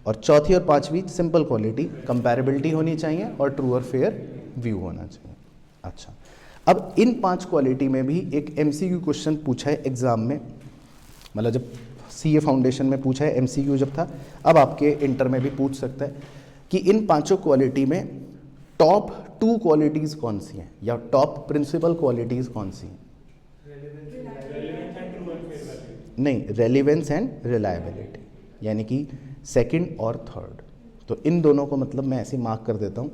और चौथी और पांचवी सिंपल क्वालिटी कंपैरेबिलिटी होनी चाहिए और ट्रू और फेयर व्यू होना चाहिए। अच्छा, अब इन 5 क्वालिटी में भी एक एमसीक्यू क्वेश्चन पूछा है एग्जाम में, मतलब जब सीए फाउंडेशन में पूछा है एमसीक्यू जब था, अब आपके इंटर में भी पूछ सकता है कि इन 5 क्वालिटी में टॉप 2 क्वालिटीज़ कौन सी हैं या टॉप प्रिंसिपल क्वालिटीज़ कौन सी हैं? relevance and true and fair value। नहीं, रेलिवेंस एंड रिलायबिलिटी, यानी कि सेकंड और थर्ड। तो इन दोनों को मतलब मैं ऐसे मार्क कर देता हूँ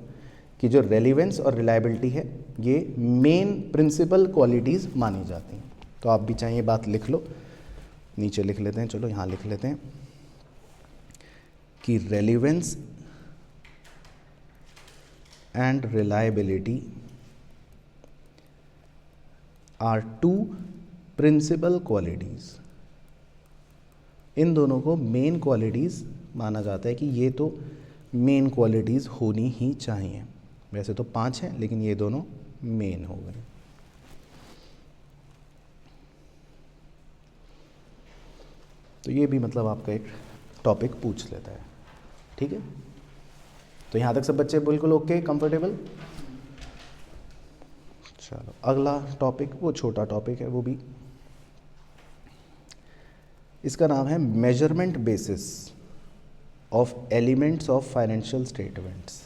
कि जो रेलिवेंस और रिलायबिलिटी है ये मेन प्रिंसिपल क्वालिटीज़ मानी जाती हैं। तो आप भी चाहे ये बात लिख लो, नीचे लिख लेते हैं, चलो यहाँ लिख लेते हैं कि relevance and reliability are 2 principal qualities. इन दोनों को मेन क्वालिटीज़ माना जाता है कि ये तो मेन क्वालिटीज़ होनी ही चाहिए। वैसे तो 5 हैं लेकिन ये दोनों मेन हो गए। तो ये भी मतलब आपका एक टॉपिक पूछ लेता है, ठीक है। तो यहाँ तक सब बच्चे बिल्कुल ओके, कंफर्टेबल। चलो अगला टॉपिक, वो छोटा टॉपिक है वो भी, इसका नाम है measurement basis of elements of financial statements.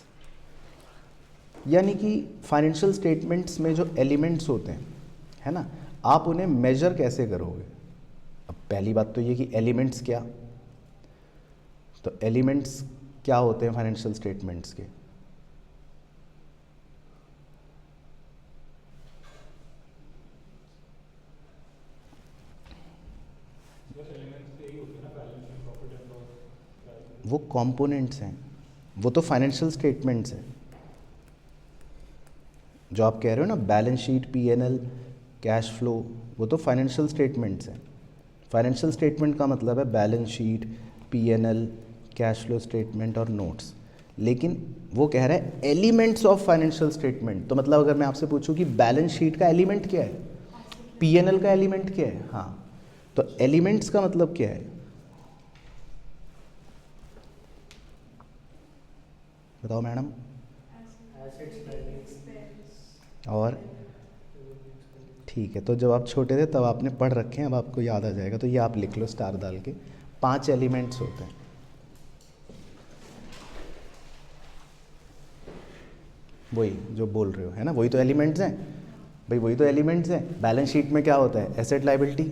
यानी कि फाइनेंशियल स्टेटमेंट्स में जो एलिमेंट्स होते हैं, है ना, आप उन्हें मेजर कैसे करोगे। अब पहली बात तो ये कि एलिमेंट्स क्या, तो एलिमेंट्स क्या होते हैं फाइनेंशियल स्टेटमेंट्स के? वो कंपोनेंट्स हैं, वो तो फाइनेंशियल स्टेटमेंट्स हैं। जो आप कह रहे हो ना, balance sheet, PNL, cash flow, वो तो फाइनेंशियल स्टेटमेंट्स हैं। फाइनेंशियल स्टेटमेंट का मतलब है balance sheet, PNL, cash flow statement और नोट्स। लेकिन वो कह रहा है एलिमेंट्स ऑफ फाइनेंशियल स्टेटमेंट। तो मतलब अगर मैं आपसे पूछूं कि बैलेंस शीट का एलिमेंट क्या है, पीएनएल का एलिमेंट क्या है, हाँ, तो एलिमेंट्स का मतलब क्या है बताओ मैडम। और ठीक है, तो जब आप छोटे थे तब आपने पढ़ रखे हैं, अब आपको याद आ जाएगा। तो ये आप लिख लो स्टार डाल के। 5 एलिमेंट्स होते हैं। वही जो बोल रहे हो है ना, वही तो एलिमेंट्स हैं भाई, वही तो एलिमेंट्स हैं। बैलेंस शीट में क्या होता है, एसेट लायबिलिटी।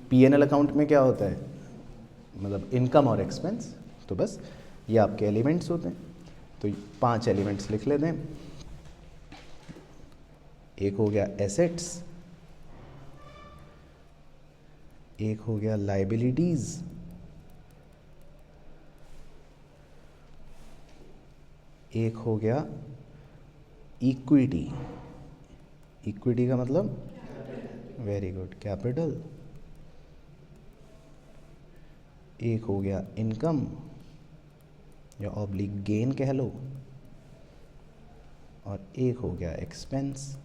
पीएनएल अकाउंट में क्या होता है, मतलब इनकम और एक्सपेंस। तो बस ये आपके एलिमेंट्स होते हैं। तो 5 एलिमेंट्स लिख लेते हैं। एक हो गया एसेट्स, एक हो गया लायबिलिटीज, एक हो गया इक्विटी। इक्विटी का मतलब वेरी गुड, कैपिटल। एक हो गया इनकम या ऑब्लिक गेन कह लो, और एक हो गया एक्सपेंस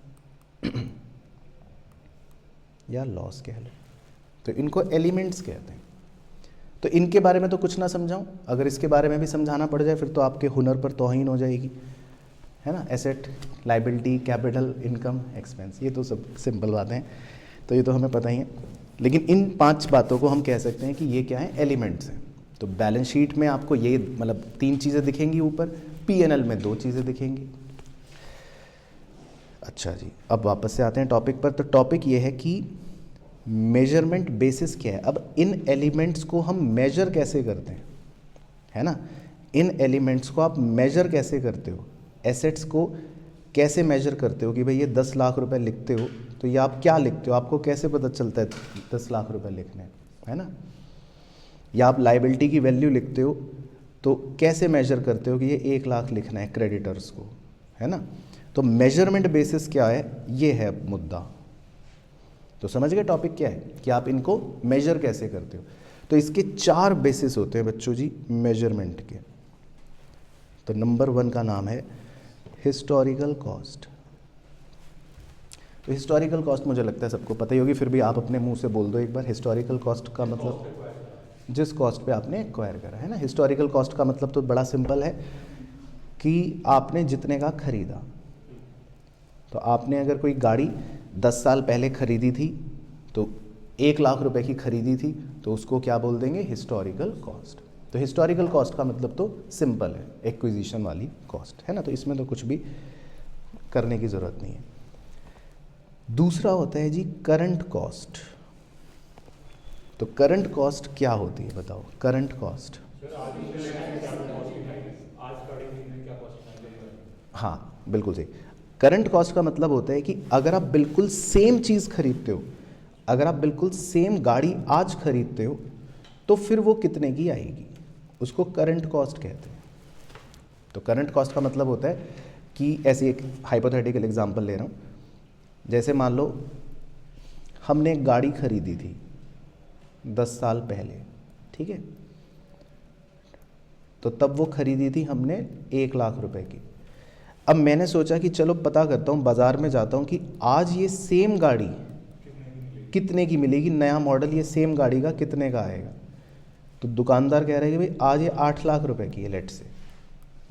या लॉस कह लो। तो इनको एलिमेंट्स कहते हैं। तो इनके बारे में तो कुछ ना समझाऊं, अगर इसके बारे में भी समझाना पड़ जाए फिर तो आपके हुनर पर तौहीन हो जाएगी, है ना। Asset, liability, capital, income, expense, ये तो सब सिंपल बातें हैं, तो ये तो हमें पता ही है। लेकिन इन 5 बातों को हम कह सकते हैं कि ये क्या है, एलिमेंट्स हैं। तो बैलेंस शीट में आपको ये मतलब 3 चीज़ें दिखेंगी ऊपर, पीएनएल में 2 चीज़ें दिखेंगी। अच्छा जी, अब वापस से आते हैं टॉपिक पर। तो टॉपिक ये है कि मेजरमेंट बेसिस क्या है। अब इन एलिमेंट्स को हम मेजर कैसे करते हैं, है ना। इन एलिमेंट्स को आप मेजर कैसे करते हो, एसेट्स को कैसे मेजर करते हो कि भाई ये 10 लाख रुपए लिखते हो तो ये आप क्या लिखते हो, आपको कैसे पता चलता है 10 लाख रुपए लिखने, है ना। या आप लायबिलिटी की वैल्यू लिखते हो तो कैसे मेजर करते हो कि ये 1 लाख लिखना है क्रेडिटर्स को, है ना। तो मेजरमेंट बेसिस क्या है, ये है मुद्दा। तो समझ गए टॉपिक क्या है कि आप इनको मेजर कैसे करते हो। तो इसके 4 बेसिस होते हैं बच्चों जी मेजरमेंट के। तो नंबर 1 का नाम है हिस्टोरिकल कॉस्ट। तो हिस्टोरिकल कॉस्ट मुझे लगता है सबको पता ही होगी, फिर भी आप अपने मुंह से बोल दो एक बार। हिस्टोरिकल कॉस्ट का मतलब जिस कॉस्ट पे आपने एक्वायर करा, है ना। हिस्टोरिकल कॉस्ट का मतलब तो बड़ा सिंपल है कि आपने जितने का खरीदा। तो आपने अगर कोई गाड़ी 10 साल पहले खरीदी थी तो 1 लाख रुपए की खरीदी थी, तो उसको क्या बोल देंगे, हिस्टोरिकल कॉस्ट। तो हिस्टोरिकल कॉस्ट का मतलब तो सिंपल है, एक्विजिशन वाली कॉस्ट, है ना। तो इसमें तो कुछ भी करने की ज़रूरत नहीं है। दूसरा होता है जी करंट कॉस्ट। तो करंट कॉस्ट क्या होती है बताओ, करंट कॉस्ट। सर आज ही क्या कॉस्ट है, आज गाड़ी खरीदने क्या कॉस्ट है। हाँ बिल्कुल सही। करंट कॉस्ट का मतलब होता है कि अगर आप बिल्कुल सेम चीज़ खरीदते हो, अगर आप बिल्कुल सेम गाड़ी आज खरीदते हो तो फिर वो कितने की आएगी, उसको करंट कॉस्ट कहते हैं। तो करंट कॉस्ट का मतलब होता है कि ऐसी एक हाइपोथेटिकल एग्जांपल ले रहा हूँ। जैसे मान लो हमने एक गाड़ी खरीदी थी 10 साल पहले, ठीक है। तो तब वो खरीदी थी हमने 1 लाख रुपए की। अब मैंने सोचा कि चलो पता करता हूँ, बाज़ार में जाता हूँ कि आज ये सेम गाड़ी कितने की मिलेगी, नया मॉडल ये सेम गाड़ी का कितने का आएगा। तो दुकानदार कह रहे हैं कि भाई आज ये 8 लाख रुपए की है, लेट से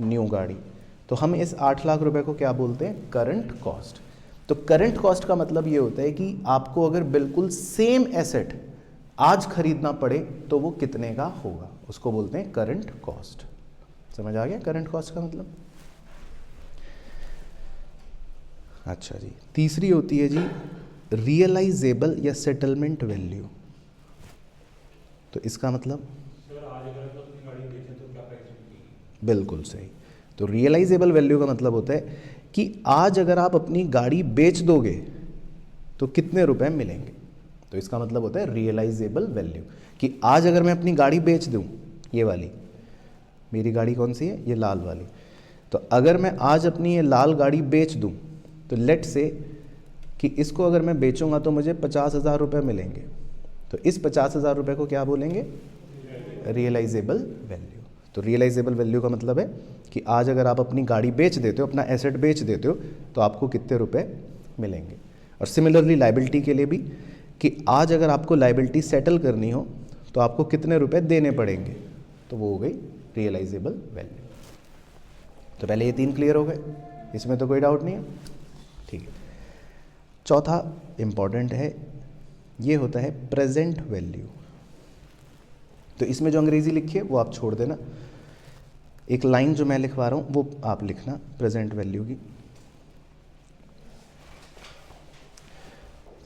न्यू गाड़ी। तो हम इस 8 लाख रुपए को क्या बोलते हैं, करंट कॉस्ट। तो करंट कॉस्ट का मतलब ये होता है कि आपको अगर बिल्कुल सेम एसेट आज खरीदना पड़े तो वो कितने का होगा, उसको बोलते हैं करंट कॉस्ट। समझ आ गया करंट कॉस्ट का मतलब। अच्छा जी, तीसरी होती है जी रियलाइजेबल या सेटलमेंट वैल्यू। तो इसका मतलब, सर आज अगर आप अपनी गाड़ी बेचें तो क्या प्राइस मिलेगी। बिल्कुल सही। तो रियलाइजेबल वैल्यू का मतलब होता है कि आज अगर आप अपनी गाड़ी बेच दोगे तो कितने रुपए मिलेंगे। तो इसका मतलब होता है रियलाइजेबल वैल्यू, कि आज अगर मैं अपनी गाड़ी बेच दूं, ये वाली मेरी गाड़ी कौन सी है, ये लाल वाली। तो अगर मैं आज अपनी ये लाल गाड़ी बेच दूं तो लेट से कि इसको अगर मैं बेचूंगा तो मुझे 50,000 रुपये मिलेंगे। तो इस 50,000 रुपये को क्या बोलेंगे, रियलाइजेबल वैल्यू। तो रियलाइजेबल वैल्यू का मतलब है कि आज अगर आप अपनी गाड़ी बेच देते हो, अपना एसेट बेच देते हो, तो आपको कितने रुपए मिलेंगे। और सिमिलरली लायबिलिटी के लिए भी, कि आज अगर आपको लायबिलिटी सेटल करनी हो तो आपको कितने रुपए देने पड़ेंगे, तो वो हो गई रियलाइजेबल वैल्यू। तो पहले ये 3 क्लियर हो गए, इसमें तो कोई डाउट नहीं है, ठीक है। चौथा इम्पॉर्टेंट है, ये होता है प्रेजेंट वैल्यू। तो इसमें जो अंग्रेज़ी लिखी है वो आप छोड़ देना, एक लाइन जो मैं लिखवा रहा हूँ वो आप लिखना प्रेजेंट वैल्यू की।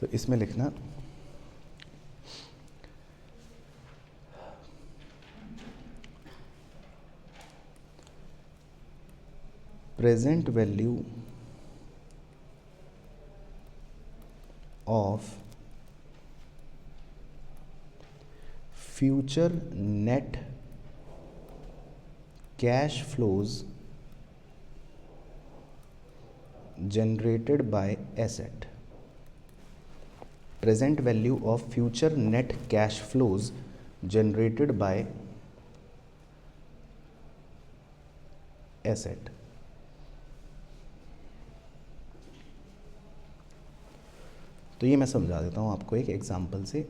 तो इसमें लिखना present value of future net cash flows generated by asset. Present value of future net cash flows generated by asset. तो ये मैं समझा देता हूँ आपको एक एग्जांपल से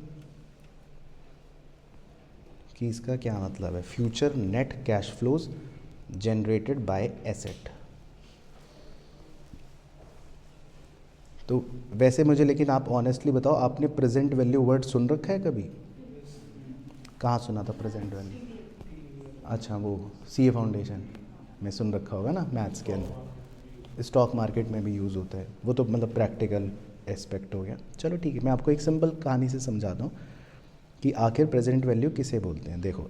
कि इसका क्या मतलब है। Future net cash flows generated by asset. तो वैसे मुझे, लेकिन आप ऑनेस्टली बताओ, आपने प्रेजेंट वैल्यू वर्ड सुन रखा है कभी? कहाँ सुना था प्रेजेंट वैल्यू? अच्छा, वो सीए फाउंडेशन में सुन रखा होगा ना, मैथ्स के अंदर। स्टॉक मार्केट में भी यूज़ होता है वो, तो मतलब प्रैक्टिकल एस्पेक्ट हो गया। चलो ठीक है, मैं आपको एक सिंपल कहानी से समझाता हूँ कि आखिर प्रेजेंट वैल्यू किसे बोलते हैं। देखो,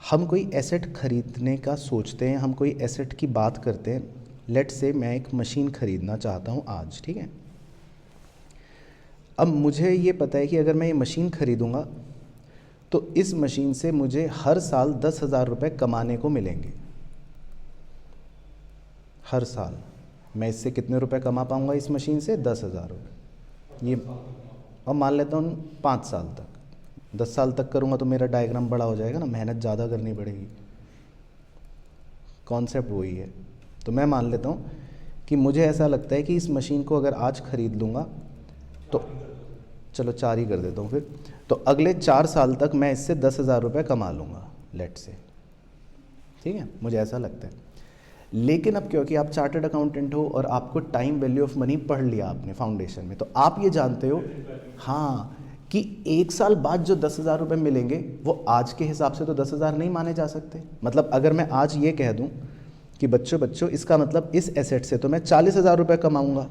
हम कोई एसेट खरीदने का सोचते हैं, हम कोई एसेट की बात करते हैं। लेट से मैं एक मशीन खरीदना चाहता हूँ आज, ठीक है। अब मुझे ये पता है कि अगर मैं ये मशीन खरीदूँगा तो इस मशीन से मुझे हर साल 10,000 रुपये कमाने को मिलेंगे। हर साल मैं इससे कितने रुपए कमा पाऊँगा? इस मशीन से 10,000 रुपये। ये और मान लेता हूँ 5 साल तक, 10 साल तक करूँगा तो मेरा डायग्राम बड़ा हो जाएगा ना, मेहनत ज़्यादा करनी पड़ेगी। कॉन्सेप्ट वही है। तो मैं मान लेता हूँ कि मुझे ऐसा लगता है कि इस मशीन को अगर आज ख़रीद लूँगा तो, चलो 4 ही कर देता हूँ फिर, तो अगले 4 साल तक मैं इससे 10,000 रुपये कमा लूँगा, लेट से, ठीक है, मुझे ऐसा लगता है। लेकिन अब क्योंकि आप चार्टर्ड अकाउंटेंट हो और आपको टाइम वैल्यू ऑफ मनी पढ़ लिया आपने फाउंडेशन में, तो आप ये जानते हो हाँ कि 1 साल बाद जो 10,000 रुपये मिलेंगे वो आज के हिसाब से तो 10,000 नहीं माने जा सकते। मतलब अगर मैं आज ये कह दूं कि बच्चों इसका मतलब इस एसेट से तो मैं 40,000 रुपये कमाऊंगा,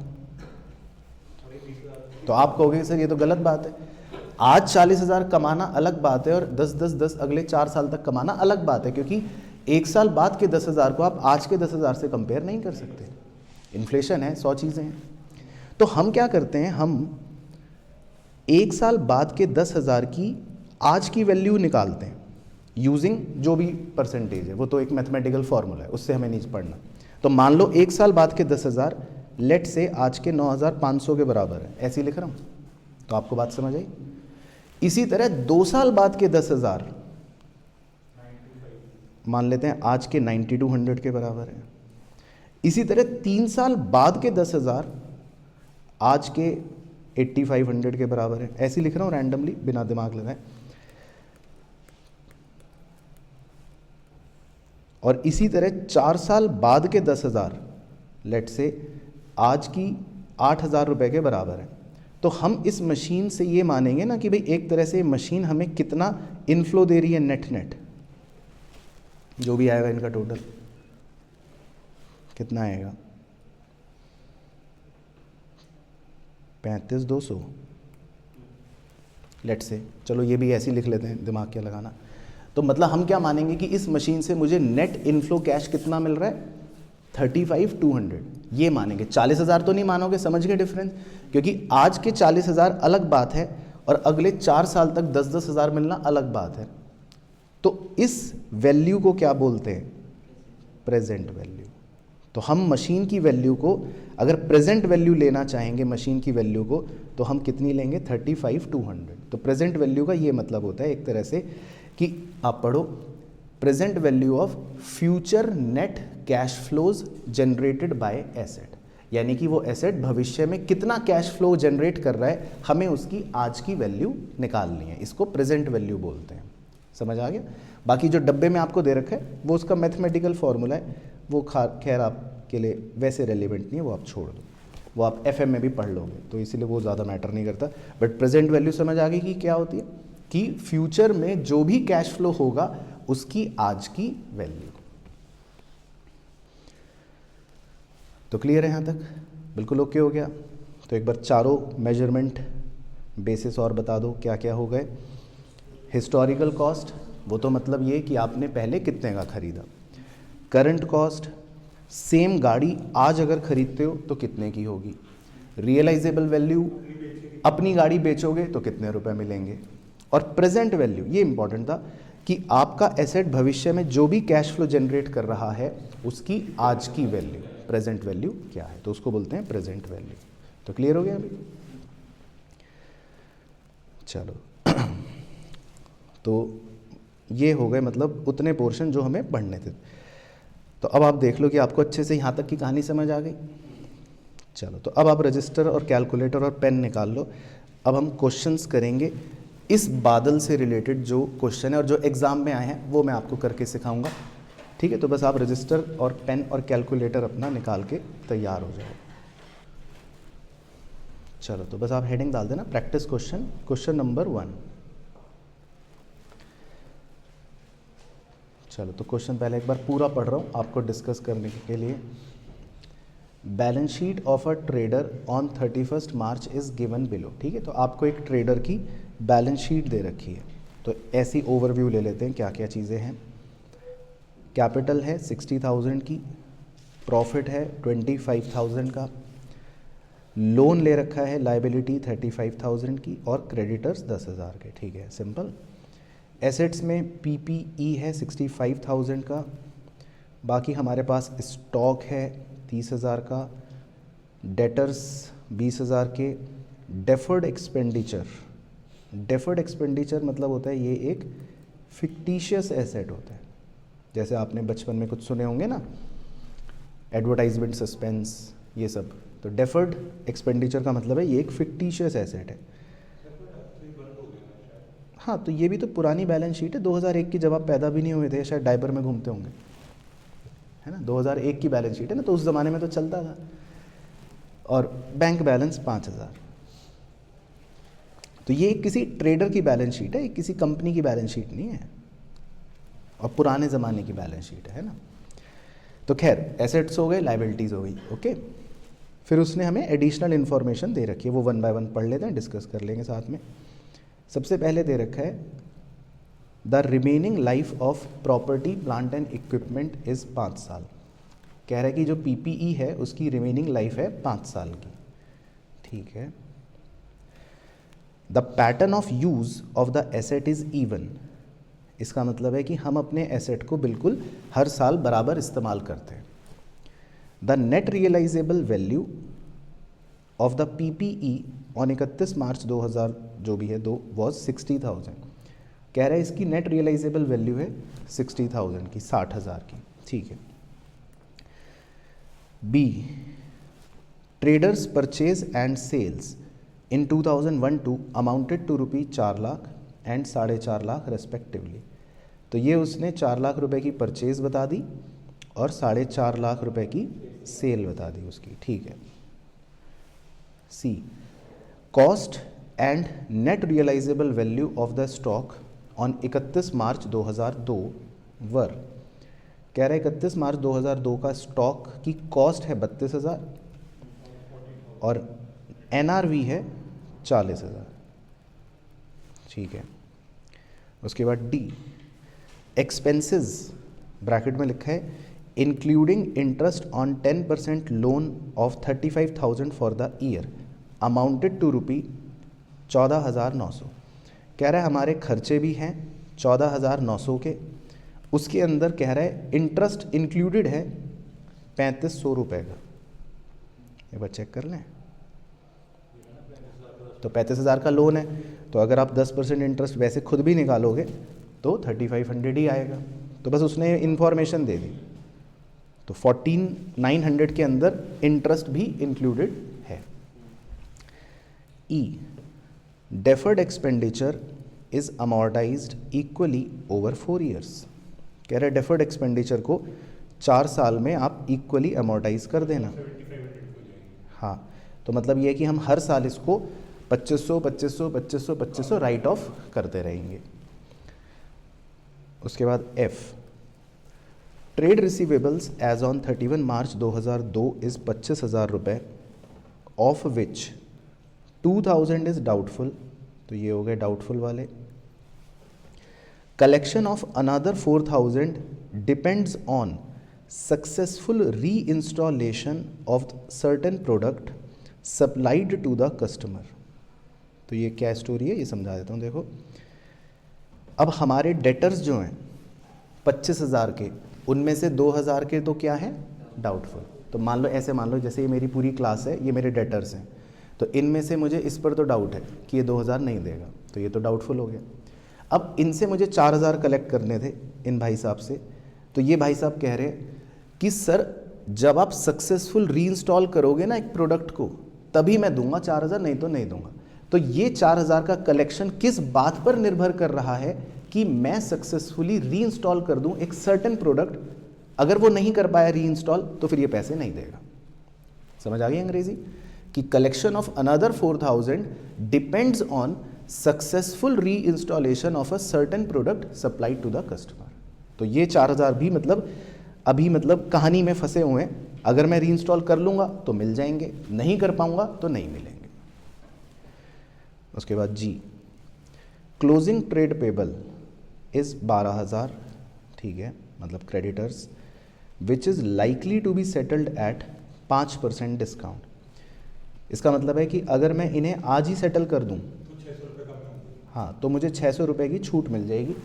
तो आप कहोगे सर ये तो गलत बात है। आज 40,000 कमाना अलग बात है और 10 अगले 4 साल तक कमाना अलग बात है, क्योंकि 1 साल बाद के 10,000 को आप आज के 10,000 से कंपेयर नहीं कर सकते। इन्फ्लेशन है, 100 चीज़ें हैं। तो हम क्या करते हैं, हम 1 साल बाद के 10,000 की आज की वैल्यू निकालते हैं यूजिंग जो भी परसेंटेज है, वो तो एक मैथमेटिकल फॉर्मूला है, उससे हमें नहीं पढ़ना। तो मान लो 1 साल बाद के 10,000 लेट से आज के 9,500 के बराबर है, ऐसे ही लिख रहा हूँ, तो आपको बात समझ आई। इसी तरह 2 साल बाद के 10,000 मान लेते हैं आज के 9200 के बराबर है। इसी तरह 3 साल बाद के 10,000 आज के 8500 के बराबर है, ऐसे लिख रहा हूँ रैंडमली बिना दिमाग लगाए। और इसी तरह 4 साल बाद के 10,000 लेट से आज की 8,000 रुपये के बराबर है। तो हम इस मशीन से ये मानेंगे ना कि भाई एक तरह से मशीन हमें कितना इनफ्लो दे रही है, नेट जो भी आएगा इनका टोटल कितना आएगा, 35,200 लेट से। चलो ये भी ऐसे ही लिख लेते हैं, दिमाग क्या लगाना। तो मतलब हम क्या मानेंगे कि इस मशीन से मुझे नेट इनफ्लो कैश कितना मिल रहा है, 35,200, ये मानेंगे। 40,000 तो नहीं मानोगे, समझ गए डिफरेंस? क्योंकि आज के 40,000 अलग बात है और अगले 4 साल तक 10,000 मिलना अलग बात है। तो इस वैल्यू को क्या बोलते हैं, प्रेजेंट वैल्यू। तो हम मशीन की वैल्यू को अगर प्रेजेंट वैल्यू लेना चाहेंगे मशीन की वैल्यू को, तो हम कितनी लेंगे, 35,200। तो प्रेजेंट वैल्यू का ये मतलब होता है एक तरह से कि आप पढ़ो, present value of future net cash flows generated by asset, यानी कि वो एसेट भविष्य में कितना कैश फ्लो जनरेट कर रहा है, हमें उसकी आज की वैल्यू निकालनी है। इसको प्रेजेंट वैल्यू बोलते हैं। समझ आ गया? बाकी जो डब्बे में आपको दे रखा है वो उसका मैथमेटिकल फॉर्मूला है, वो खैर आपके लिए वैसे रेलिवेंट नहीं है, वो आप छोड़ दो, वो आप एफएम में भी पढ़ लोगे, तो इसीलिए वो ज़्यादा मैटर नहीं करता। बट प्रेजेंट वैल्यू समझ आ गई कि क्या होती है। कि फ्यूचर में जो भी कैश फ्लो होगा उसकी आज की वैल्यू। तो क्लियर है यहाँ तक? बिल्कुल ओके हो गया। तो एक बार चारों मेजरमेंट बेसिस और बता दो क्या क्या हो गए। हिस्टोरिकल कॉस्ट, वो तो मतलब ये कि आपने पहले कितने का खरीदा। करंट कॉस्ट, सेम गाड़ी आज अगर खरीदते हो तो कितने की होगी। रियलाइजेबल वैल्यू, अपनी गाड़ी बेचोगे तो कितने रुपए मिलेंगे। और प्रेजेंट वैल्यू, ये इंपॉर्टेंट था कि आपका एसेट भविष्य में जो भी कैश फ्लो जनरेट कर रहा है उसकी आज की वैल्यू, प्रेजेंट वैल्यू क्या है, तो उसको बोलते हैं प्रेजेंट वैल्यू। तो क्लियर हो गया अभी? चलो तो ये हो गए मतलब उतने पोर्शन जो हमें पढ़ने थे। तो अब आप देख लो कि आपको अच्छे से यहाँ तक की कहानी समझ आ गई। चलो तो अब आप रजिस्टर और कैलकुलेटर और पेन निकाल लो। अब हम क्वेश्चंस करेंगे इस बादल से रिलेटेड, जो क्वेश्चन है और जो एग्ज़ाम में आए हैं वो मैं आपको करके सिखाऊंगा। ठीक है, तो बस आप रजिस्टर और पेन और कैलकुलेटर अपना निकाल के तैयार हो जाओ। चलो तो बस आप हेडिंग डाल देना, प्रैक्टिस क्वेश्चन, क्वेश्चन नंबर 1। चलो तो क्वेश्चन पहले एक बार पूरा पढ़ रहा हूँ आपको डिस्कस करने के लिए। Balance sheet of a trader on 31 March is given below. ठीक है, तो आपको एक ट्रेडर की बैलेंस शीट दे रखी है। तो ऐसी ओवरव्यू ले लेते हैं क्या क्या चीज़ें हैं। कैपिटल है 60,000 की, प्रॉफिट है 25,000 का, लोन ले रखा है लाइबिलिटी 35,000 की और क्रेडिटर्स 10,000 के। ठीक है, सिंपल। एसेट्स में पीपीई है 65,000 का, बाकी हमारे पास स्टॉक है 30,000 का, डेटर्स 20,000 के, डेफर्ड एक्सपेंडिचर, डेफर्ड एक्सपेंडिचर मतलब होता है ये एक फिक्टिशियस एसेट होता है। जैसे आपने बचपन में कुछ सुने होंगे ना, एडवर्टाइजमेंट सस्पेंस, ये सब। तो डेफर्ड एक्सपेंडिचर का मतलब है ये एक फिक्टिशियस एसेट है। हाँ, तो ये भी तो पुरानी बैलेंस शीट है 2001 की, जब आप पैदा भी नहीं हुए थे, शायद डायपर में घूमते होंगे, है ना। 2001 की बैलेंस शीट है ना, तो उस ज़माने में तो चलता था। और बैंक बैलेंस 5,000। तो ये किसी ट्रेडर की बैलेंस शीट है, ये किसी कंपनी की बैलेंस शीट नहीं है, और पुराने ज़माने की बैलेंस शीट है ना। तो खैर, एसेट्स हो गए, लाइबिलिटीज़ हो गई, ओके। फिर उसने हमें एडिशनल इन्फॉर्मेशन दे रखी है, वो 1 बाय 1 पढ़ लेते हैं, डिस्कस कर लेंगे साथ में। सबसे पहले दे रखा है the remaining life of property plant and equipment is 5 साल। कह रहा है कि जो पीपीई है उसकी रिमेनिंग लाइफ है 5 साल की। ठीक है। The pattern of use of the asset is even. इसका मतलब है कि हम अपने एसेट को बिल्कुल हर साल बराबर इस्तेमाल करते हैं। The net realisable value of the PPE on 31 March 2000 जो भी है वॉज 60,000। कह रहा है इसकी नेट रियलाइजेबल वैल्यू है 60,000 की, 60,000 की। ठीक है। B, traders purchase and sales in 2001-2 amounted to rupee 4 lakh and 4.5 lakh respectively. तो ये उसने 4 लाख रुपए की परचेज बता दी और 4.5 लाख रुपए की सेल बता दी उसकी। ठीक है। C, cost and net realisable value of the stock on 31 March 2002 वर। कह रहे 31 मार्च 2002 का स्टॉक की कॉस्ट है 32,000 और एनआरवी है 40,000। ठीक है। उसके बाद डी, एक्सपेंसेस ब्रैकेट में लिखा है including interest on 10% loan of 35,000 for the year amounted to rupee 14,900। कह रहा है हमारे खर्चे भी हैं 14,900 के, उसके अंदर कह रहा है इंटरेस्ट इंक्लूडेड है 3,500 रुपये का। एक बार चेक कर लें। तो 35,000 का लोन है, तो अगर आप 10% इंटरेस्ट वैसे खुद भी निकालोगे तो 3,500 ही आएगा। तो बस उसने इन्फॉर्मेशन दे दी। तो 14,900 के अंदर इंटरेस्ट भी इंक्लूडेड है। E, deferred expenditure is amortised equally over 4 years. कह रहे डेफर्ड एक्सपेंडिचर को 4 साल में आप इक्वली अमोर्टाइज कर देना। हाँ, तो मतलब ये है कि हम हर साल इसको 2500 2500 2500 2500 राइट ऑफ करते रहेंगे। उसके बाद F, trade receivables as on 31 March 2002 is 25,000 रुपये, ऑफ विच 2,000 इज डाउटफुल, तो ये हो गए डाउटफुल वाले। Collection of another 4,000 depends on successful reinstallation of certain product supplied to the customer. तो ये क्या स्टोरी है ये समझा देता हूँ। देखो, अब हमारे डेटर्स जो हैं 25,000 के, उनमें से 2,000 के तो क्या हैं, डाउटफुल। तो मान लो ऐसे, मान लो जैसे ये मेरी पूरी क्लास है, ये मेरे डेटर्स हैं, तो इनमें से मुझे इस पर तो डाउट है कि ये 2,000 नहीं देगा, तो ये तो डाउटफुल हो गया। अब इनसे मुझे 4,000 कलेक्ट करने थे इन भाई साहब से, तो ये भाई साहब कह रहे हैं कि सर जब आप सक्सेसफुल रीइंस्टॉल करोगे ना एक प्रोडक्ट को, तभी मैं दूंगा 4,000, नहीं तो नहीं दूंगा। तो ये 4,000 का कलेक्शन किस बात पर निर्भर कर रहा है कि मैं सक्सेसफुली रीइंस्टॉल कर दूं एक सर्टेन प्रोडक्ट। अगर वो नहीं कर पाया रीइंस्टॉल तो फिर ये पैसे नहीं देगा। समझ आ गई अंग्रेजी कि collection of another 4,000 depends on successful reinstallation of a certain product supplied to the customer. तो ये 4,000 भी मतलब अभी मतलब कहानी में फंसे हुए हैं। अगर मैं रीइंस्टॉल कर लूँगा तो मिल जाएंगे, नहीं कर पाऊँगा तो नहीं मिलेंगे। उसके बाद G, closing trade payable is 12,000, ठीक है, मतलब creditors, which is likely to be settled at 5% discount. इसका मतलब है कि अगर मैं इन्हें आज ही सेटल कर दूं तो 600 रुपये कम होंगे। हाँ, तो मुझे 600 रुपये की छूट मिल जाएगी।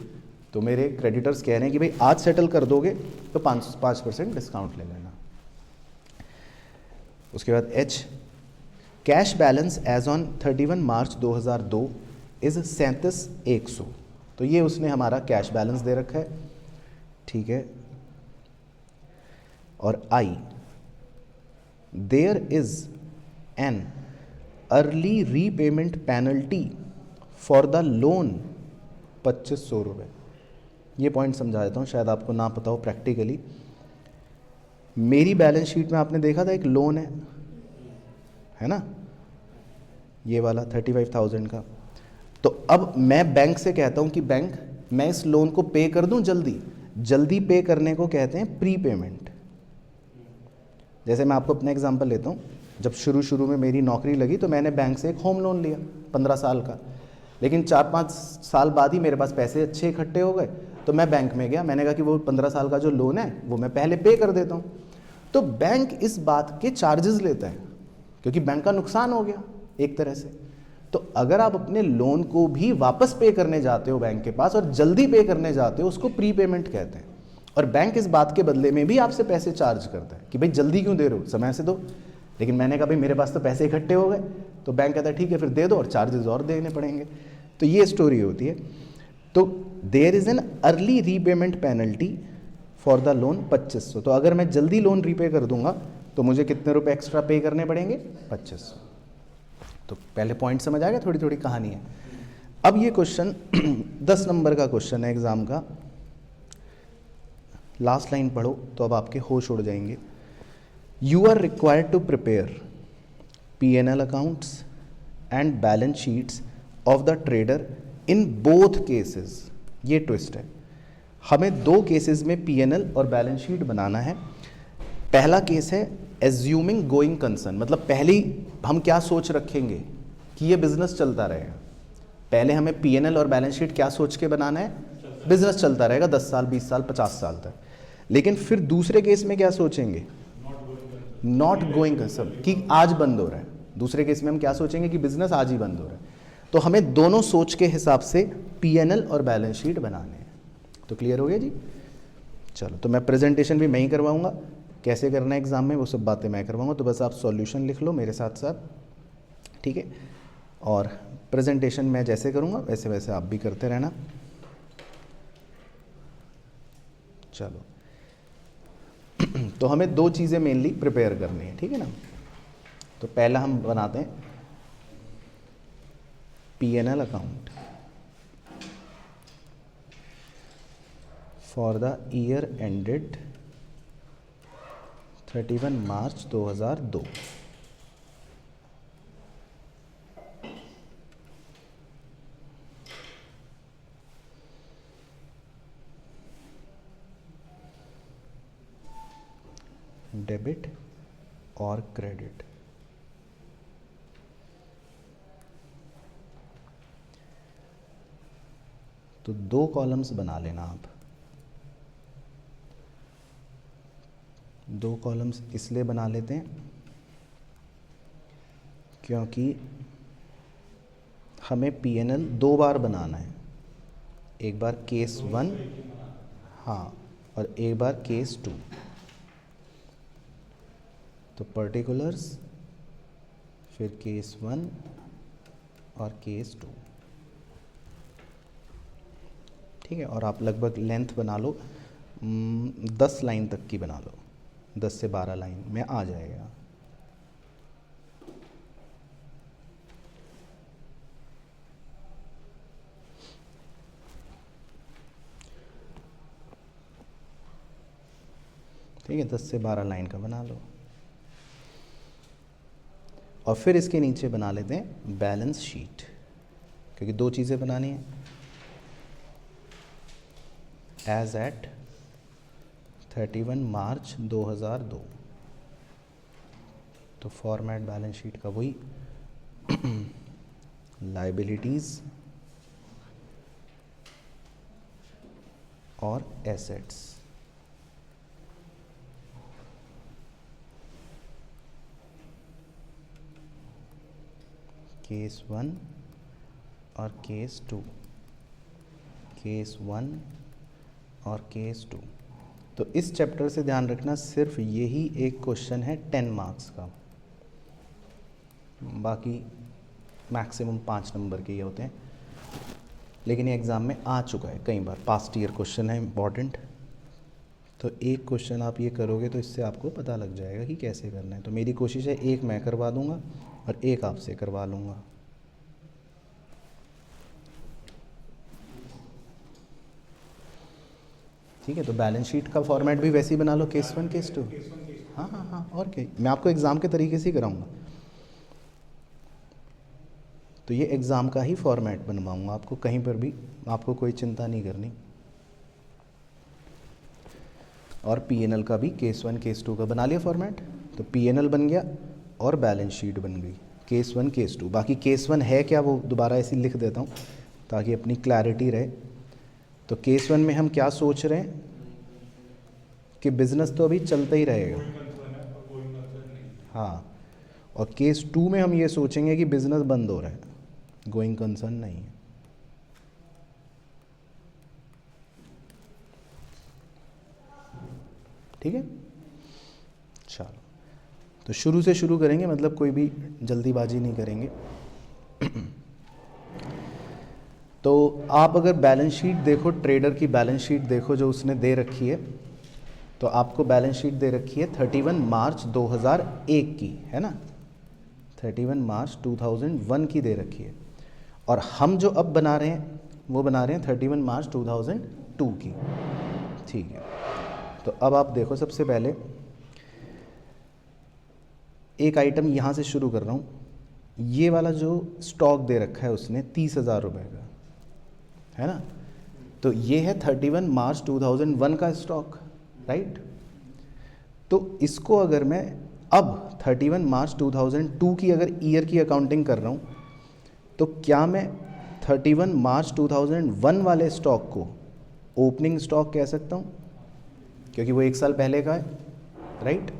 तो मेरे क्रेडिटर्स कह रहे हैं कि भाई आज सेटल कर दोगे तो 5% डिस्काउंट ले लेना। उसके बाद H, cash balance as on 31 March 2002 is 37,100। तो ये उसने हमारा कैश बैलेंस दे रखा है, ठीक है। और I, there is an early repayment penalty for the loan 2,500 रुपये। ये पॉइंट समझा देता हूँ, शायद आपको ना पता हो प्रैक्टिकली। मेरी बैलेंस शीट में आपने देखा था एक लोन है ना, ये वाला 35,000 का। तो अब मैं बैंक से कहता हूँ कि बैंक मैं इस लोन को पे कर दूँ जल्दी। जल्दी पे करने को कहते हैं प्री पेमेंट। जैसे मैं आपको अपना एग्जांपल लेता हूँ, जब शुरू में मेरी नौकरी लगी तो मैंने बैंक से एक होम लोन लिया 15 साल का, लेकिन 4-5 साल बाद ही मेरे पास पैसे अच्छे इकट्ठे हो गए, तो मैं बैंक में गया, मैंने कहा कि वो 15 साल का जो लोन है वो मैं पहले पे कर देता हूँ। तो बैंक इस बात के चार्जेस लेता है क्योंकि बैंक का नुकसान हो गया एक तरह से। तो अगर आप अपने लोन को भी वापस पे करने जाते हो बैंक के पास और जल्दी पे करने जाते हो, उसको प्री पेमेंट कहते हैं। और बैंक इस बात के बदले में भी आपसे पैसे चार्ज करता है कि भाई जल्दी क्यों दे रहे हो, समय से दो। लेकिन मैंने कहा भाई मेरे पास तो पैसे इकट्ठे हो गए, तो बैंक कहता है ठीक है फिर दे दो और चार्जेस और देने पड़ेंगे। तो ये स्टोरी होती है। तो there is an early repayment penalty for the loan 2,500। तो अगर मैं जल्दी लोन रीपे कर दूंगा तो मुझे कितने रुपए एक्स्ट्रा पे करने पड़ेंगे, 2,500। तो पहले पॉइंट समझ आ गया, थोड़ी थोड़ी कहानी है। अब ये क्वेश्चन 10 नंबर का क्वेश्चन है एग्जाम का। लास्ट लाइन पढ़ो तो अब आपके होश उड़ जाएंगे। You are required to prepare P&L accounts and balance sheets of the trader in both cases. ये ट्विस्ट है, हमें 2 केसेस में P&L और बैलेंस शीट बनाना है। पहला केस है एज्यूमिंग गोइंग कंसर्न, मतलब पहले हम क्या सोच रखेंगे कि ये बिजनेस चलता रहेगा। पहले हमें P&L और बैलेंस शीट क्या सोच के बनाना है, बिजनेस चलता रहेगा 10 साल 20 साल 50 साल तक। लेकिन फिर दूसरे केस में क्या सोचेंगे, नॉट गोइंग कंसर्न, कि आज बंद हो रहा है। दूसरे केस में हम क्या सोचेंगे कि बिजनेस आज ही बंद हो रहा है। तो हमें दोनों सोच के हिसाब से P&L और बैलेंस शीट बनाने हैं। तो क्लियर हो गया जी। चलो, तो मैं प्रेजेंटेशन भी मैं ही करवाऊंगा, कैसे करना है एग्जाम में वो सब बातें मैं करवाऊंगा। तो बस आप सॉल्यूशन लिख लो मेरे साथ साथ, ठीक है। और प्रेजेंटेशन मैं जैसे करूंगा वैसे वैसे आप भी करते रहना। चलो, तो हमें 2 चीज़ें मेनली प्रिपेयर करनी है, ठीक है ना। तो पहला हम बनाते हैं P&L account for the year ended 31 March 2002। Debit और क्रेडिट। तो 2 कॉलम्स बना लेना आप। 2 कॉलम्स इसलिए बना लेते हैं क्योंकि हमें P&L 2 बार बनाना है, एक बार केस 1, हाँ, और एक बार केस 2। तो पर्टिकुलर्स, फिर केस 1 और केस 2, ठीक है। और आप लगभग लेंथ बना लो 10 लाइन तक की बना लो, 10 से 12 लाइन में आ जाएगा। ठीक है, 10 से 12 लाइन का बना लो। और फिर इसके नीचे बना लेते हैं बैलेंस शीट, क्योंकि 2 चीज़ें बनानी है। एज एट 31 मार्च 2002, तो फॉर्मेट बैलेंस शीट का वही लाइबिलिटीज़ और एसेट्स। केस 1 और केस 2, केस 1 और केस 2। तो इस चैप्टर से ध्यान रखना, सिर्फ यही एक क्वेश्चन है 10 मार्क्स का, बाकी मैक्सिमम 5 नंबर के ये होते हैं। लेकिन ये एग्ज़ाम में आ चुका है कई बार, पास्ट ईयर क्वेश्चन है इम्पॉर्टेंट। तो एक क्वेश्चन आप ये करोगे तो इससे आपको पता लग जाएगा कि कैसे करना है। तो मेरी कोशिश है एक मैं करवा दूंगा और एक आपसे करवा लूँगा। ठीक है, तो बैलेंस शीट का फॉर्मेट भी वैसे ही बना लो, केस 1 केस 2। हाँ हाँ हाँ, और क्या, मैं आपको एग्ज़ाम के तरीके से ही कराऊंगा। तो ये एग्ज़ाम का ही फॉर्मेट बनवाऊंगा आपको, कहीं पर भी आपको कोई चिंता नहीं करनी। और P&L का भी केस 1 केस 2 का बना लिया फॉर्मेट, तो P&L बन गया और बैलेंस शीट बन गई, केस 1 केस 2। बाकी केस 1 है क्या वो दोबारा ऐसे लिख देता हूँ ताकि अपनी क्लैरिटी रहे। तो केस 1 में हम क्या सोच रहे हैं कि बिज़नेस तो अभी चलता ही रहेगा, हाँ। और केस 2 में हम ये सोचेंगे कि बिज़नेस बंद हो रहा है, गोइंग कंसर्न नहीं है। ठीक है, चलो तो शुरू से शुरू करेंगे, मतलब कोई भी जल्दीबाजी नहीं करेंगे। तो आप अगर बैलेंस शीट देखो, ट्रेडर की बैलेंस शीट देखो जो उसने दे रखी है, तो आपको बैलेंस शीट दे रखी है 31 मार्च 2001 की, है ना। 31 मार्च 2001 की दे रखी है। और हम जो अब बना रहे हैं वो बना रहे हैं 31 मार्च 2002 की। ठीक है, तो अब आप देखो, सबसे पहले एक आइटम यहाँ से शुरू कर रहा हूँ। ये वाला जो स्टॉक दे रखा है उसने 30,000 रुपये का, है ना। तो ये है 31 मार्च 2001 का स्टॉक, राइट। तो इसको अगर मैं अब 31 मार्च 2002 की अगर ईयर की अकाउंटिंग कर रहा हूँ, तो क्या मैं 31 मार्च 2001 वाले स्टॉक को ओपनिंग स्टॉक कह सकता हूँ, क्योंकि वो 1 साल पहले का है, राइट।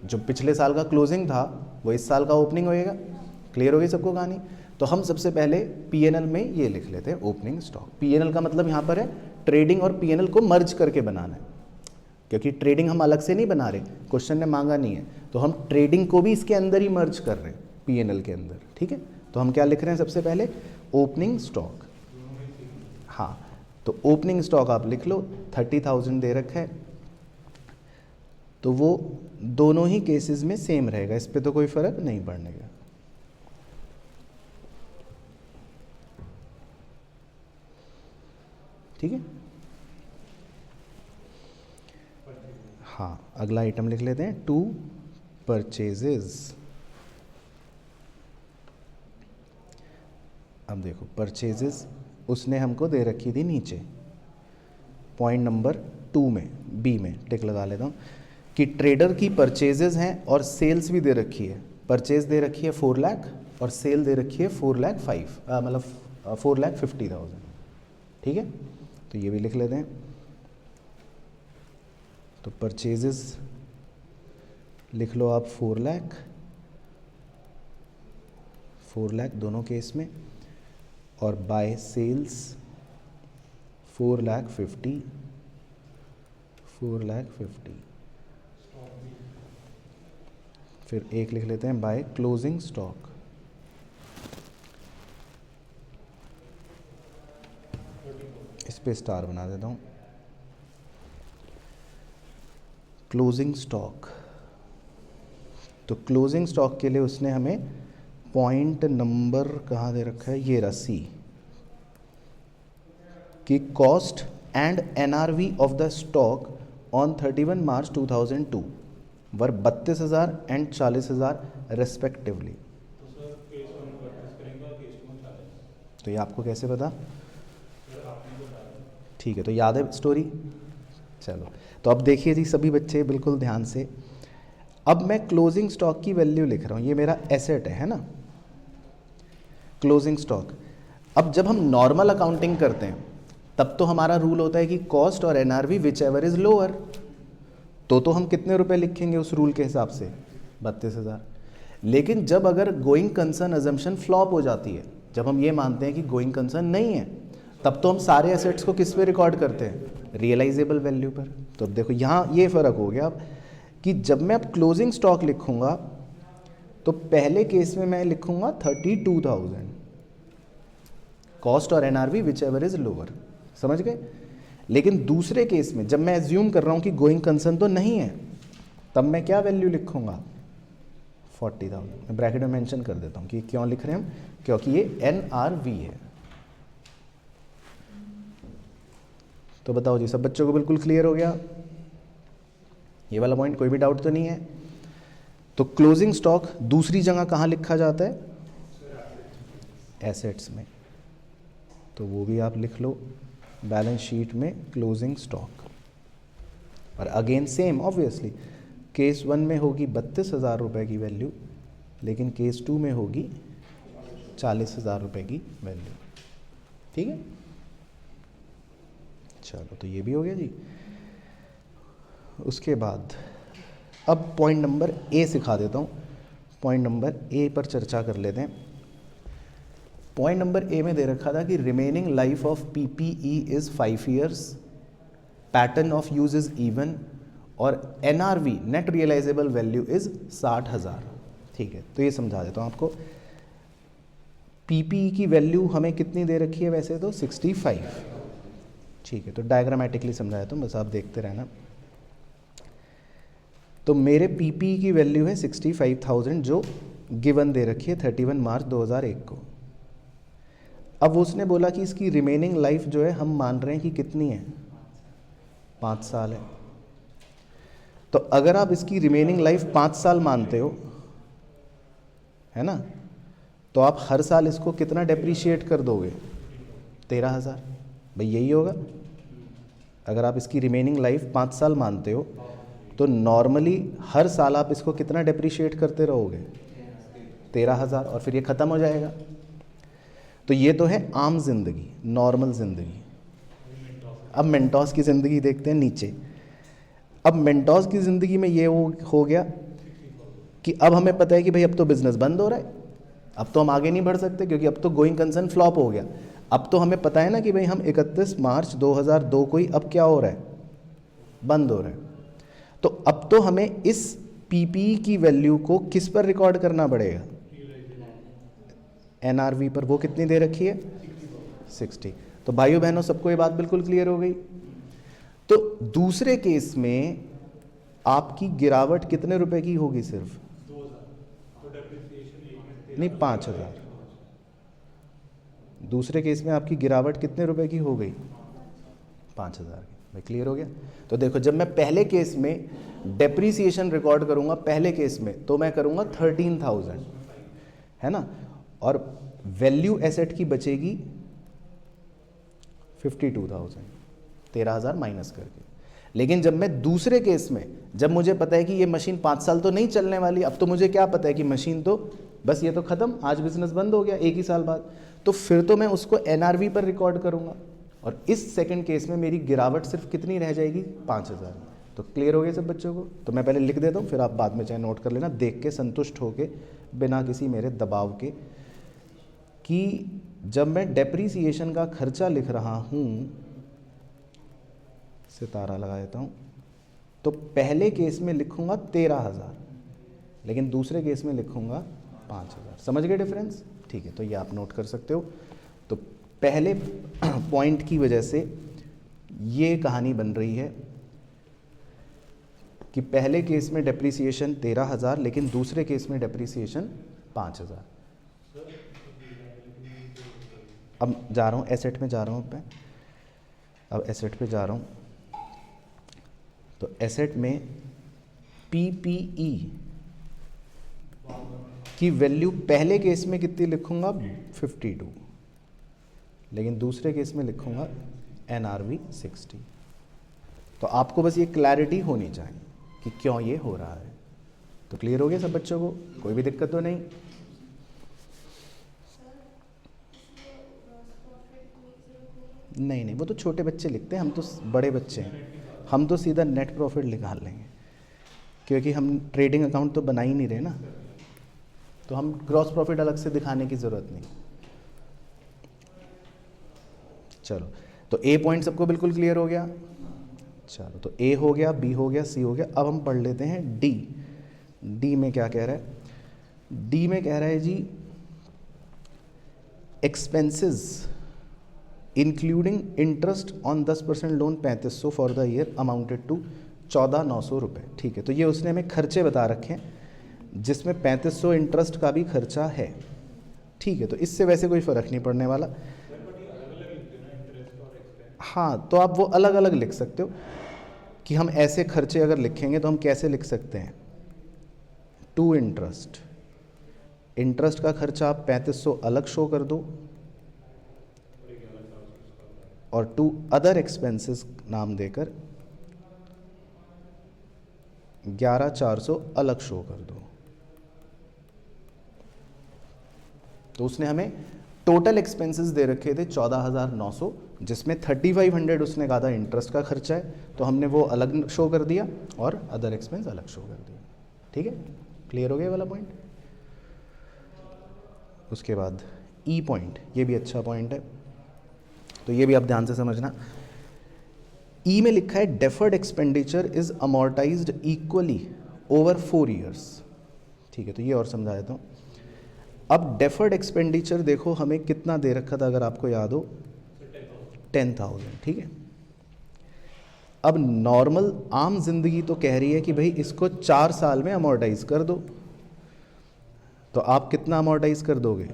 जो पिछले साल का क्लोजिंग था वो इस साल का ओपनिंग होएगा। क्लियर हो गई सबको कहानी। तो हम सबसे पहले P&L में ये लिख लेते हैं ओपनिंग स्टॉक। P&L का मतलब यहाँ पर है ट्रेडिंग और P&L को मर्ज करके बनाना है, क्योंकि ट्रेडिंग हम अलग से नहीं बना रहे, क्वेश्चन ने मांगा नहीं है, तो हम ट्रेडिंग को भी इसके अंदर ही मर्ज कर रहे हैं P&L के अंदर। ठीक है, तो हम क्या लिख रहे हैं सबसे पहले, ओपनिंग स्टॉक। हाँ, तो ओपनिंग स्टॉक आप लिख लो, 30,000 दे रखा है, तो वो दोनों ही केसेस में सेम रहेगा, इस पे तो कोई फर्क नहीं पड़ने का। ठीक है, हाँ, अगला आइटम लिख लेते हैं, 2 परचेजेस। अब देखो परचेजेस उसने हमको दे रखी थी नीचे, पॉइंट नंबर 2 में, बी में टिक लगा लेता हूँ कि ट्रेडर की परचेजेस हैं और सेल्स भी दे रखी है। परचेज दे रखी है 4 लाख और सेल दे रखी है 4,50,000। ठीक है, तो ये भी लिख लेते हैं। तो परचेजेस लिख लो आप 4 लाख दोनों केस में, और बाय सेल्स 4,50,000। फिर एक लिख लेते हैं बाय क्लोजिंग स्टॉक। इस पे स्टार बना देता हूँ। क्लोजिंग स्टॉक, तो क्लोजिंग स्टॉक के लिए उसने हमें पॉइंट नंबर कहाँ दे रखा है, ये रहा C, कि cost and NRV of the stock on 31 March 2002 were 32,000 and 40,000 respectively. तो सर केस 1 परचेस करेंगे, केस 2 में 40। तो ये आपको कैसे पता? सर आपने बताया। ठीक है, तो याद है स्टोरी। चलो, तो अब देखिए जी सभी बच्चे बिल्कुल ध्यान से। अब मैं क्लोजिंग स्टॉक की वैल्यू लिख रहा हूँ, ये मेरा एसेट है ना, क्लोजिंग स्टॉक। अब जब हम नॉर्मल अकाउंटिंग करते हैं तब तो हमारा रूल होता है कि कॉस्ट और NRV which ever is lower, तो हम कितने रुपए लिखेंगे उस रूल के हिसाब से, 32,000। लेकिन जब अगर गोइंग कंसर्न अजम्पशन फ्लॉप हो जाती है, जब हम ये मानते हैं कि गोइंग कंसर्न नहीं है, तब तो हम सारे एसेट्स को किस पे रिकॉर्ड करते हैं, रियलाइजेबल वैल्यू पर। तो अब देखो यहाँ ये फ़र्क हो गया अब कि जब मैं अब क्लोजिंग स्टॉक लिखूंगा तो पहले केस में मैं लिखूंगा 32,000, कॉस्ट और NRV which ever is lower, समझ गए। लेकिन दूसरे केस में जब मैं एज्यूम कर रहा हूं कि गोइंग कंसर्न तो नहीं है, तब मैं क्या वैल्यू लिखूंगा, 40,000। मैं ब्रैकेट में मेंशन कर देता हूं कि क्यों लिख रहे हैं हम, क्योंकि ये NRV है। तो बताओ जी, सब बच्चों को बिल्कुल क्लियर हो गया ये वाला पॉइंट, कोई भी डाउट तो नहीं है। तो क्लोजिंग स्टॉक दूसरी जगह कहाँ लिखा जाता है, एसेट्स में, तो वो भी आप लिख लो बैलेंस शीट में क्लोजिंग स्टॉक। और अगेन सेम ऑब्वियसली, केस 1 में होगी 32,000 रुपये की वैल्यू, लेकिन केस 2 में होगी 40,000 रुपये की वैल्यू। ठीक है, चलो तो ये भी हो गया जी। उसके बाद अब पॉइंट नंबर ए सिखा देता हूँ, पॉइंट नंबर ए पर चर्चा कर लेते हैं। पॉइंट नंबर ए में दे रखा था कि remaining life of PPE is 5 years, pattern of use is even, और NRV net realisable value is 60,000। ठीक है, तो ये समझा देता हूँ आपको। PPE की वैल्यू हमें कितनी दे रखी है वैसे तो 65। ठीक है, तो डायग्रामेटिकली समझाया तो बस आप देखते रहना। तो मेरे PPE की वैल्यू है 65,000 जो गिवन दे रखी है 31 मार्च 2001 को। अब उसने बोला कि इसकी रिमेनिंग लाइफ जो है हम मान रहे हैं कि कितनी है, 5 साल है। तो अगर आप इसकी रिमेनिंग लाइफ 5 साल मानते हो, है ना, तो आप हर साल इसको कितना डेप्रीशिएट कर दोगे, 13,000। भाई यही होगा। अगर आप इसकी रिमेनिंग लाइफ 5 साल मानते हो तो नॉर्मली हर साल आप इसको कितना डेप्रीशिएट करते रहोगे, 13,000, और फिर ये ख़त्म हो जाएगा। तो ये तो है आम जिंदगी, नॉर्मल जिंदगी। अब मेंटोस की ज़िंदगी देखते हैं नीचे। अब मेंटोस की ज़िंदगी में ये हो गया कि अब हमें पता है कि भाई अब तो बिज़नेस बंद हो रहा है, अब तो हम आगे नहीं बढ़ सकते क्योंकि अब तो गोइंग कंसर्न फ्लॉप हो गया। अब तो हमें पता है ना कि भाई हम 31 मार्च 2002 को ही अब क्या हो रहा है, बंद हो रहा है। तो अब तो हमें इस PPE की वैल्यू को किस पर रिकॉर्ड करना पड़ेगा, NRV पर। वो कितनी दे रखी है, 60। तो भाइयों बहनों सबको ये बात बिल्कुल क्लियर हो गई। तो दूसरे केस में आपकी गिरावट कितने रुपए की होगी, सिर्फ 2,000। तो डेप्रिसिएशन नहीं, 5,000। दूसरे केस में आपकी गिरावट कितने रुपए की हो गई, 5,000 की। भाई क्लियर हो गया। तो देखो, जब मैं पहले केस में डेप्रीसिएशन रिकॉर्ड करूंगा पहले केस में, तो मैं करूंगा 13,000, है ना, और वैल्यू एसेट की बचेगी 52,000, 13,000 माइनस करके। लेकिन जब मैं दूसरे केस में, जब मुझे पता है कि ये मशीन 5 साल तो नहीं चलने वाली, अब तो मुझे क्या पता है कि मशीन तो बस ये तो ख़त्म, आज बिजनेस बंद हो गया 1 ही साल बाद, तो फिर तो मैं उसको NRV पर रिकॉर्ड करूँगा। और इस सेकंड केस में मेरी गिरावट सिर्फ कितनी रह जाएगी, 5000। तो क्लियर हो गया सब बच्चों को? तो मैं पहले लिख देता हूँ, फिर आप बाद में चाहे नोट कर लेना, देख के संतुष्ट होके, बिना किसी मेरे दबाव के, कि जब मैं डेप्रीसिएशन का खर्चा लिख रहा हूँ, सितारा लगा देता हूँ, तो पहले केस में लिखूँगा 13,000, लेकिन दूसरे केस में लिखूँगा 5,000। समझ गए डिफरेंस? ठीक है, तो ये आप नोट कर सकते हो। तो पहले पॉइंट की वजह से ये कहानी बन रही है कि पहले केस में डेप्रीसिएशन 13,000, लेकिन दूसरे केस में डेप्रीसिएशन 5,000। अब जा रहा हूँ एसेट में, जा रहा हूँ मैं, अब एसेट पे जा रहा हूँ। तो एसेट में PPE की वैल्यू पहले केस में कितनी लिखूंगा, 52, लेकिन दूसरे केस में लिखूंगा NRV 60। तो आपको बस ये क्लैरिटी होनी चाहिए कि क्यों ये हो रहा है। तो क्लियर हो गया सब बच्चों को? कोई भी दिक्कत तो नहीं? नहीं नहीं, वो तो छोटे बच्चे लिखते हैं, हम तो बड़े बच्चे हैं, हम तो सीधा नेट प्रॉफिट निकाल लेंगे, क्योंकि हम ट्रेडिंग अकाउंट तो बना ही नहीं रहे ना, तो हम ग्रॉस प्रॉफिट अलग से दिखाने की ज़रूरत नहीं। चलो, तो ए पॉइंट सबको बिल्कुल क्लियर हो गया? चलो, तो ए हो गया, बी हो गया, सी हो गया। अब हम पढ़ लेते हैं डी। डी में क्या कह रहा है? डी में कह रहा है जी, expenses including interest on 10% loan 3500 for the year amounted to 14,900 रुपये। ठीक है, तो ये उसने हमें खर्चे बता रखे हैं, जिसमें 3500 इंटरेस्ट का भी खर्चा है। ठीक है, तो इससे वैसे कोई फ़र्क नहीं पड़ने वाला। हाँ, तो आप वो अलग अलग लिख सकते हो कि हम ऐसे खर्चे अगर लिखेंगे तो हम कैसे लिख सकते हैं, टू इंटरेस्ट, इंटरेस्ट का खर्चा आप 3500 अलग शो कर दो, और टू अदर एक्सपेंसेस नाम देकर 11,400 अलग शो कर दो। तो उसने हमें टोटल एक्सपेंसेस दे रखे थे 14,900, जिसमें 3,500 उसने कहा था इंटरेस्ट का खर्चा है, तो हमने वो अलग शो कर दिया और अदर एक्सपेंस अलग शो कर दिया। ठीक है, क्लियर हो गया वाला पॉइंट? उसके बाद ई पॉइंट, ये भी अच्छा पॉइंट है, तो ये भी आप ध्यान से समझना। ई में लिखा है deferred expenditure is amortised equally over 4 years. ठीक है, तो ये और समझा देता हूँ। अब डेफर्ड एक्सपेंडिचर देखो हमें कितना दे रखा था, अगर आपको याद हो, 10,000। ठीक है, अब नॉर्मल आम जिंदगी तो कह रही है कि भाई इसको 4 साल में अमोर्टाइज कर दो, तो आप कितना अमोर्टाइज कर दोगे?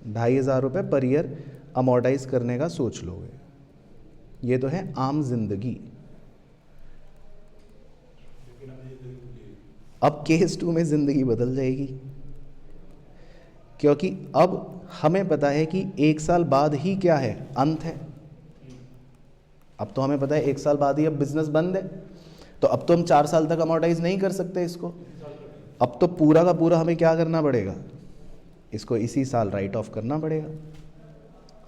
2,500 रुपये पर ईयर अमोर्टाइज करने का सोच लोगे। ये तो है आम जिंदगी। अब केस 2 में जिंदगी बदल जाएगी, क्योंकि अब हमें पता है कि 1 साल बाद ही क्या है, अंत है। अब तो हमें पता है 1 साल बाद ही अब बिजनेस बंद है, तो अब तो हम 4 साल तक अमोर्टाइज नहीं कर सकते इसको। अब तो पूरा का पूरा हमें क्या करना पड़ेगा, इसको इसी साल राइट ऑफ करना पड़ेगा।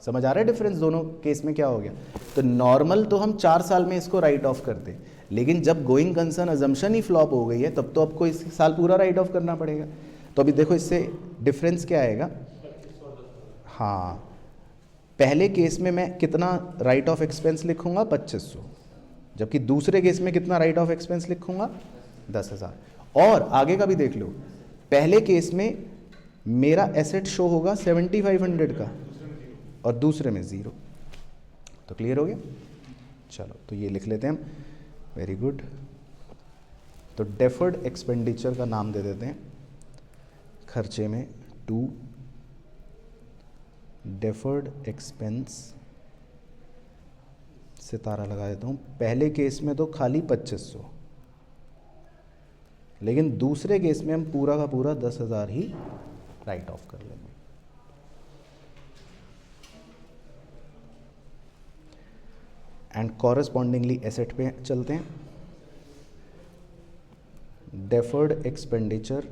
समझ आ रहा है डिफरेंस दोनों केस में क्या हो गया? तो नॉर्मल तो हम 4 साल में इसको राइट ऑफ करते, लेकिन जब गोइंग कंसर्न अजम्पशन ही फ्लॉप हो गई है, तब तो आपको इस साल पूरा राइट ऑफ करना पड़ेगा। तो अभी देखो इससे डिफरेंस क्या आएगा। हाँ, पहले केस में मैं कितना राइट ऑफ एक्सपेंस लिखूंगा, 2500, जबकि दूसरे केस में कितना राइट ऑफ एक्सपेंस लिखूंगा, 10,000। और आगे का भी देख लो, पहले केस में मेरा एसेट शो होगा 7,500 का और दूसरे में 0। तो क्लियर हो गया? चलो, तो ये लिख लेते हैं हम। Very good. तो डेफर्ड एक्सपेंडिचर का नाम दे देते हैं खर्चे में, टू डेफर्ड एक्सपेंस, सितारा लगा देता हूँ। पहले केस में तो खाली 2500, लेकिन दूसरे केस में हम पूरा का पूरा 10,000 ही राइट ऑफ कर लेंगे। एंड कॉरस्पॉन्डिंगली एसेट पे चलते हैं। डेफर्ड एक्सपेंडिचर,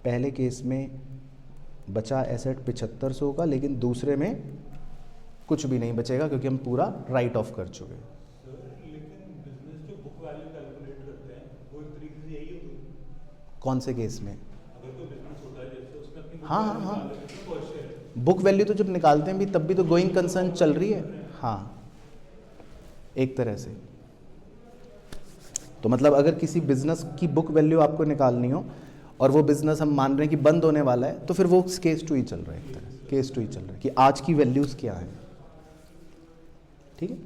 पहले केस में बचा एसेट 7500 का, लेकिन दूसरे में कुछ भी नहीं बचेगा क्योंकि हम पूरा राइट ऑफ कर चुके हैं। सर लेकिन बिजनेस जो बुक वैल्यू कैलकुलेट करते हैं वो एक तरीके से यही होती है। कौन से केस में? अगर कोई बिजनेस होता है जैसे उसमें अपनी हाँ, हाँ, हाँ। पर शेयर बुक वैल्यू तो जब निकालते हैं भी तब भी तो गोइंग कंसर्न चल रही है। हाँ, एक तरह से। तो मतलब अगर किसी बिजनेस की बुक वैल्यू आपको निकालनी हो और वो बिजनेस हम मान रहे हैं कि बंद होने वाला है, तो फिर वो केस टू ही चल रहा है, एक तरह से केस टू ही चल रहा है कि आज की वैल्यूज़ क्या है। ठीक है,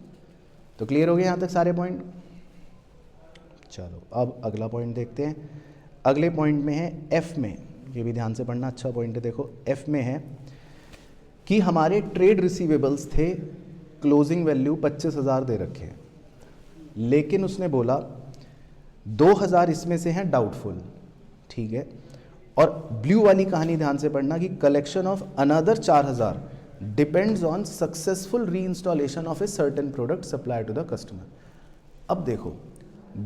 तो क्लियर हो गए यहाँ तक सारे पॉइंट। चलो अब अगला पॉइंट देखते हैं। अगले पॉइंट में है एफ में, ये भी ध्यान से पढ़ना, अच्छा पॉइंट है। देखो एफ में है कि हमारे ट्रेड रिसीवेबल्स थे, क्लोजिंग वैल्यू 25,000 दे रखे हैं, लेकिन उसने बोला 2,000 इसमें से हैं डाउटफुल। ठीक है, और ब्लू वाली कहानी ध्यान से पढ़ना कि collection of another 4,000 depends on successful reinstallation of a certain product supply to the customer. अब देखो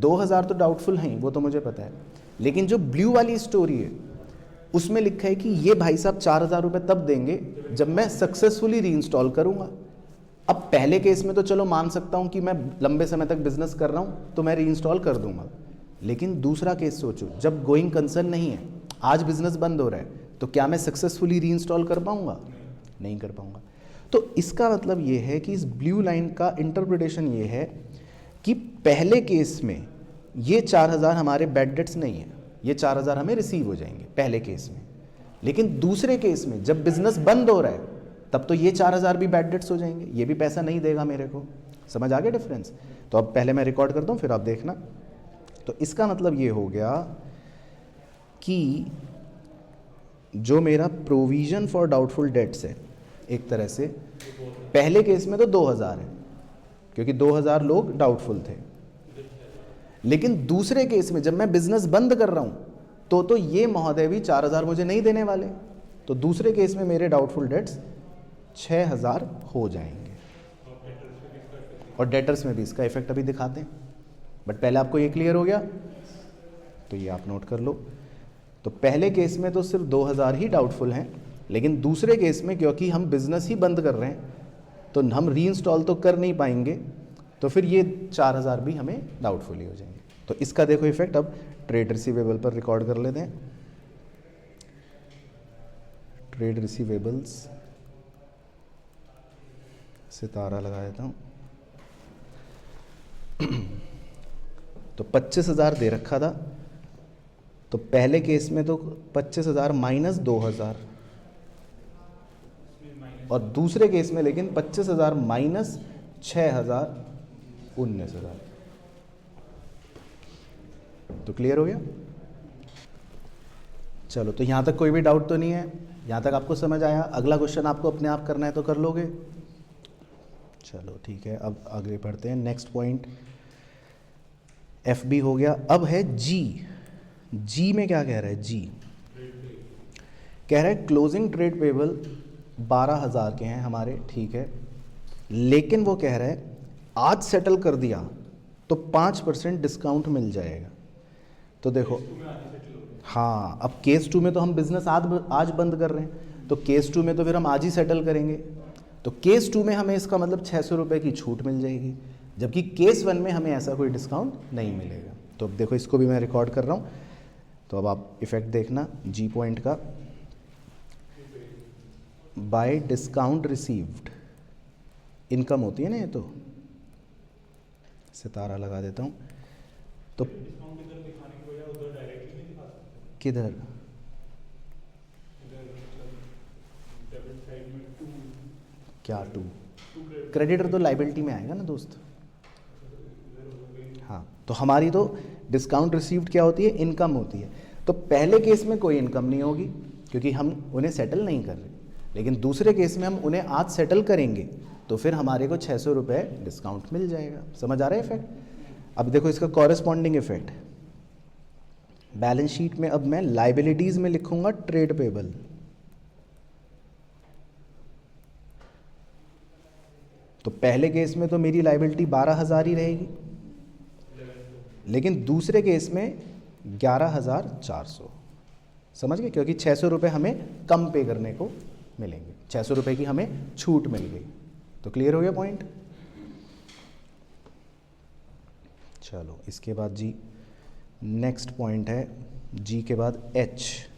2,000 तो डाउटफुल हैं, वो तो मुझे पता है, लेकिन जो ब्लू वाली स्टोरी है उसमें लिखा है कि ये भाई साहब 4,000 रुपये तब देंगे जब मैं सक्सेसफुली री इंस्टॉल करूँगा। अब पहले केस में तो चलो मान सकता हूँ कि मैं लंबे समय तक बिजनेस कर रहा हूँ तो मैं री इंस्टॉल कर दूंगा, लेकिन दूसरा केस सोचो, जब गोइंग कंसर्न नहीं है, आज बिजनेस बंद हो रहा है, तो क्या मैं सक्सेसफुली री इंस्टॉल कर पाऊंगा? नहीं कर पाऊंगा। तो इसका मतलब ये है कि इस ब्लू लाइन का इंटरप्रिटेशन ये है कि पहले केस में ये 4,000 हमारे बैड डेट्स नहीं है, ये 4,000 हमें रिसीव हो जाएंगे पहले केस में, लेकिन दूसरे केस में जब बिजनेस बंद हो रहा है तब तो ये 4,000 भी बैड डेट्स हो जाएंगे, ये भी पैसा नहीं देगा मेरे को। समझ आ गया डिफरेंस? तो अब पहले मैं रिकॉर्ड करता हूँ फिर आप देखना। तो इसका मतलब ये हो गया कि जो मेरा प्रोविजन फॉर डाउटफुल डेट्स है, एक तरह से पहले केस में तो 2,000 है क्योंकि 2,000 लोग डाउटफुल थे, लेकिन दूसरे केस में जब मैं बिजनेस बंद कर रहा हूं तो ये महोदय भी 4,000 मुझे नहीं देने वाले, तो दूसरे केस में मेरे डाउटफुल डेट्स 6,000 हो जाएंगे। और डेटर्स में भी इसका इफेक्ट अभी दिखाते हैं, बट पहले आपको ये क्लियर हो गया, तो ये आप नोट कर लो। तो पहले केस में तो सिर्फ 2,000 ही डाउटफुल हैं, लेकिन दूसरे केस में क्योंकि हम बिजनेस ही बंद कर रहे हैं तो हम री इंस्टॉल तो कर नहीं पाएंगे, तो फिर ये 4,000 भी हमें डाउटफुल ही हो जाएंगे। तो इसका देखो इफेक्ट अब ट्रेड रिसीवेबल पर रिकॉर्ड कर लेते हैं। ट्रेड रिसीवेबल्स, सितारा लगा देता हूँ। तो 25,000 दे रखा था, तो पहले केस में तो 25,000 माइनस 2,000, और दूसरे केस में लेकिन 25,000 माइनस 6,000 19,000। तो क्लियर हो गया? चलो, तो यहाँ तक कोई भी डाउट तो नहीं है, यहाँ तक आपको समझ आया? अगला क्वेश्चन आपको अपने आप करना है तो कर लोगे। चलो ठीक है, अब आगे बढ़ते हैं। नेक्स्ट पॉइंट एफ बी हो गया। अब है जी। जी में क्या कह रहा है? जी कह रहा है क्लोजिंग ट्रेड पेबल 12,000 के हैं हमारे, ठीक है, लेकिन वो कह रहा है आज सेटल कर दिया तो 5% डिस्काउंट मिल जाएगा। तो देखो, हाँ, अब केस 2 में तो हम बिजनेस आज बंद कर रहे हैं, तो केस 2 में तो फिर हम आज ही सेटल करेंगे, तो केस 2 में हमें इसका मतलब 600 रुपये की छूट मिल जाएगी, जबकि केस 1 में हमें ऐसा कोई डिस्काउंट नहीं मिलेगा। तो अब देखो, इसको भी मैं रिकॉर्ड कर रहा हूँ, तो अब आप इफेक्ट देखना जी पॉइंट का। बाय डिस्काउंट रिसीव्ड इनकम होती है ना, ये तो सितारा लगा देता हूँ। तो डिस्काउंट इधर दिखाने की बजाय उधर डायरेक्टली नहीं दिखा सकते? किधर? इधर डेबिट साइड में 2 क्या 2? क्रेडिटर तो लाइबिलिटी में आएगा ना दोस्त। हाँ, तो हमारी तो डिस्काउंट रिसीव्ड क्या होती है? इनकम होती है। तो पहले केस में कोई इनकम नहीं होगी क्योंकि हम उन्हें सेटल नहीं कर रहे, लेकिन दूसरे केस में हम उन्हें आज सेटल करेंगे तो फिर हमारे को 600 रुपये डिस्काउंट मिल जाएगा। समझ आ रहा है इफेक्ट? अब देखो इसका कॉरेस्पॉन्डिंग इफेक्ट बैलेंस शीट में। अब मैं लाइबिलिटीज़ में लिखूंगा ट्रेड पेबल, तो पहले केस में तो मेरी लाइबिलिटी 12,000 ही रहेगी, लेकिन दूसरे केस में 11,400। समझ गए? क्योंकि 600 रुपये हमें कम पे करने को मिलेंगे, 600 रुपये की हमें छूट मिल गई। तो क्लियर हो गया पॉइंट? चलो इसके बाद जी नेक्स्ट पॉइंट है, जी के बाद एच,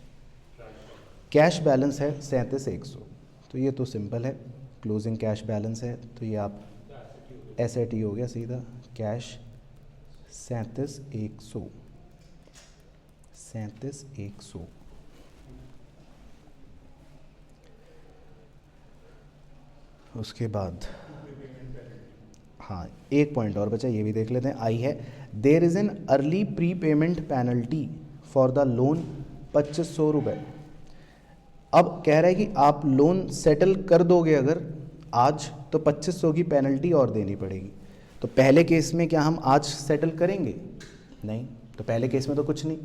कैश बैलेंस है 37,100। तो ये तो सिंपल है, क्लोजिंग कैश बैलेंस है, तो ये आप एसेट ही हो गया सीधा, कैश 37,100, 37,100। उसके बाद हाँ एक पॉइंट और बचा, ये भी देख लेते हैं। आई है, there is an early pre payment penalty for the loan 2500 रुपये। अब कह रहा है कि आप लोन सेटल कर दोगे अगर आज, तो 2500 की पेनल्टी और देनी पड़ेगी। तो पहले केस में क्या हम आज सेटल करेंगे? नहीं, तो पहले केस में तो कुछ नहीं,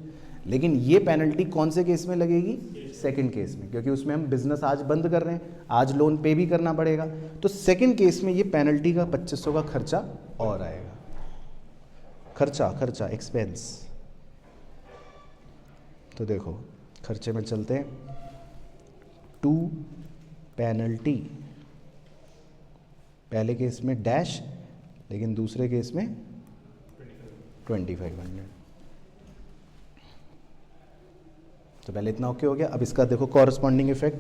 लेकिन ये पेनल्टी कौन से केस में लगेगी? सेकंड केस में, क्योंकि उसमें हम बिजनेस आज बंद कर रहे हैं, आज लोन पे भी करना पड़ेगा। तो सेकंड केस में ये पेनल्टी का 2500 का खर्चा और आएगा, खर्चा एक्सपेंस। तो देखो खर्चे में चलते हैं, टू पेनल्टी, पहले केस में डैश, लेकिन दूसरे केस में 2500। तो पहले इतना ओके हो गया। अब इसका देखो कॉरस्पॉन्डिंग इफेक्ट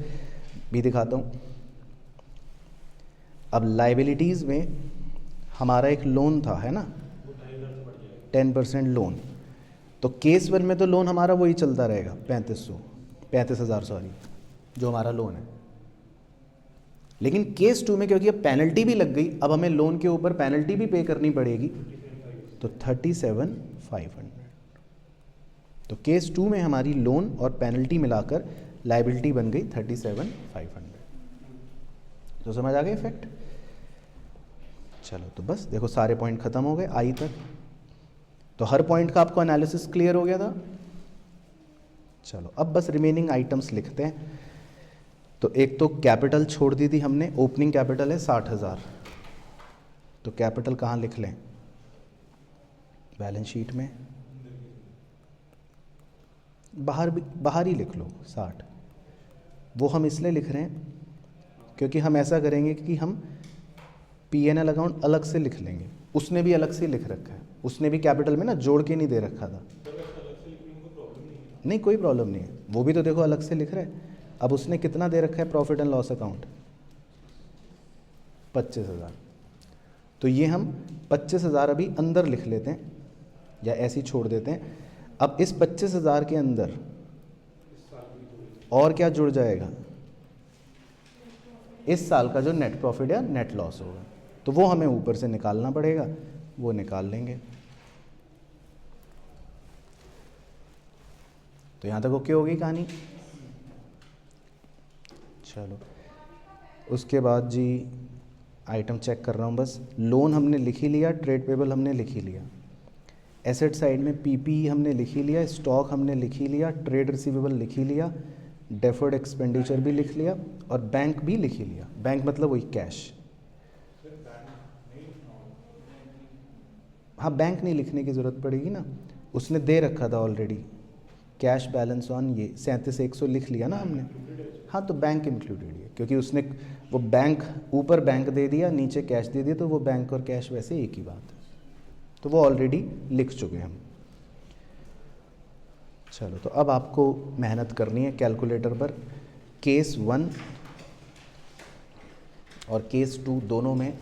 भी दिखाता हूँ। अब लाइबिलिटीज़ में हमारा एक लोन था, है ना, 10% लोन। तो केस 1 में तो लोन हमारा वही चलता रहेगा, 35,000 सॉरी, जो हमारा लोन है। लेकिन केस 2 में क्योंकि अब पेनल्टी भी लग गई, अब हमें लोन के ऊपर पेनल्टी भी पे करनी पड़ेगी, तो 37,500। तो केस 2 में हमारी लोन और पेनल्टी मिलाकर लाइबिलिटी बन गई 37,500। तो समझ आ गया इफेक्ट? चलो तो बस देखो सारे पॉइंट खत्म हो गए आई तक। तो हर पॉइंट का आपको एनालिसिस क्लियर हो गया था। चलो अब बस रिमेनिंग आइटम्स लिखते हैं। तो एक तो कैपिटल छोड़ दी थी हमने, ओपनिंग कैपिटल है 60,000। तो कैपिटल कहाँ लिख लें? बैलेंस शीट में बाहर ही लिख लो 60। वो हम इसलिए लिख रहे हैं क्योंकि हम ऐसा करेंगे कि हम P&L अकाउंट अलग से लिख लेंगे। उसने भी अलग से लिख रखा है, उसने भी कैपिटल में ना जोड़ के नहीं दे रखा था। नहीं कोई प्रॉब्लम नहीं है, वो भी तो देखो अलग से लिख रहे हैं। अब उसने कितना दे रखा है प्रॉफिट एंड लॉस अकाउंट? 25,000। तो ये हम 25,000 अभी अंदर लिख लेते हैं या ऐसे ही छोड़ देते हैं। अब इस 25,000 के अंदर और क्या जुड़ जाएगा? इस साल का जो नेट प्रॉफिट या नेट लॉस होगा, तो वो हमें ऊपर से निकालना पड़ेगा, वो निकाल लेंगे। तो यहाँ तक ओके हो गई कहानी। चलो उसके बाद जी आइटम चेक कर रहा हूँ बस। लोन हमने लिख ही लिया, ट्रेड पेबल हमने लिख ही लिया, एसेट साइड में पीपी हमने लिख ही लिया, स्टॉक हमने लिख ही लिया, ट्रेड रिसीवेबल लिख ही लिया, डेफर्ड एक्सपेंडिचर भी लिख लिया और बैंक भी लिख ही लिया। बैंक मतलब वही कैश। हाँ बैंक नहीं लिखने की ज़रूरत पड़ेगी ना, उसने दे रखा था ऑलरेडी कैश बैलेंस ऑन ये 37,100 लिख लिया ना हमने। हाँ तो बैंक इंक्लूडेड है क्योंकि उसने वो बैंक ऊपर बैंक दे दिया, नीचे कैश दे दिया, तो वो बैंक और कैश वैसे एक ही बात है, तो वो ऑलरेडी लिख चुके हैं हम। चलो तो अब आपको मेहनत करनी है कैलकुलेटर पर। केस 1 और केस 2 दोनों में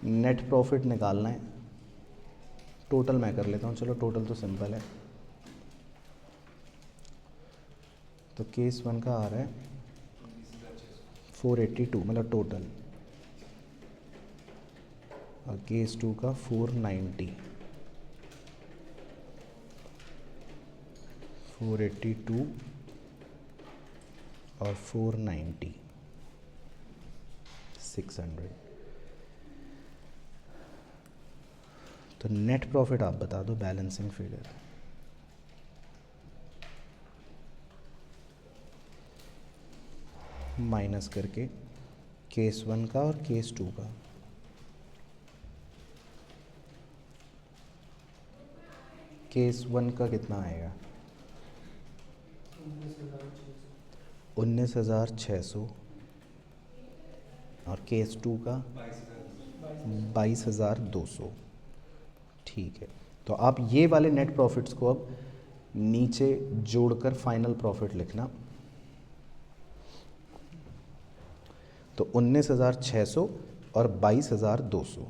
नेट प्रॉफिट निकालना है। टोटल मैं कर लेता हूँ, चलो टोटल तो सिंपल है। तो केस 1 का आ रहा है 482 मतलब टोटल, और केस 2 का 490, 482 और 490, 600। तो नेट प्रॉफिट आप बता दो, बैलेंसिंग फिगर। माइनस करके केस 1 का और केस 2 का। केस 1 का कितना आएगा? 19,600। 19,600 और केस 2 का 22,200। ठीक है, तो आप ये वाले नेट प्रॉफिट्स को अब नीचे जोड़कर फाइनल प्रॉफिट लिखना। तो 19,600 और 22,200,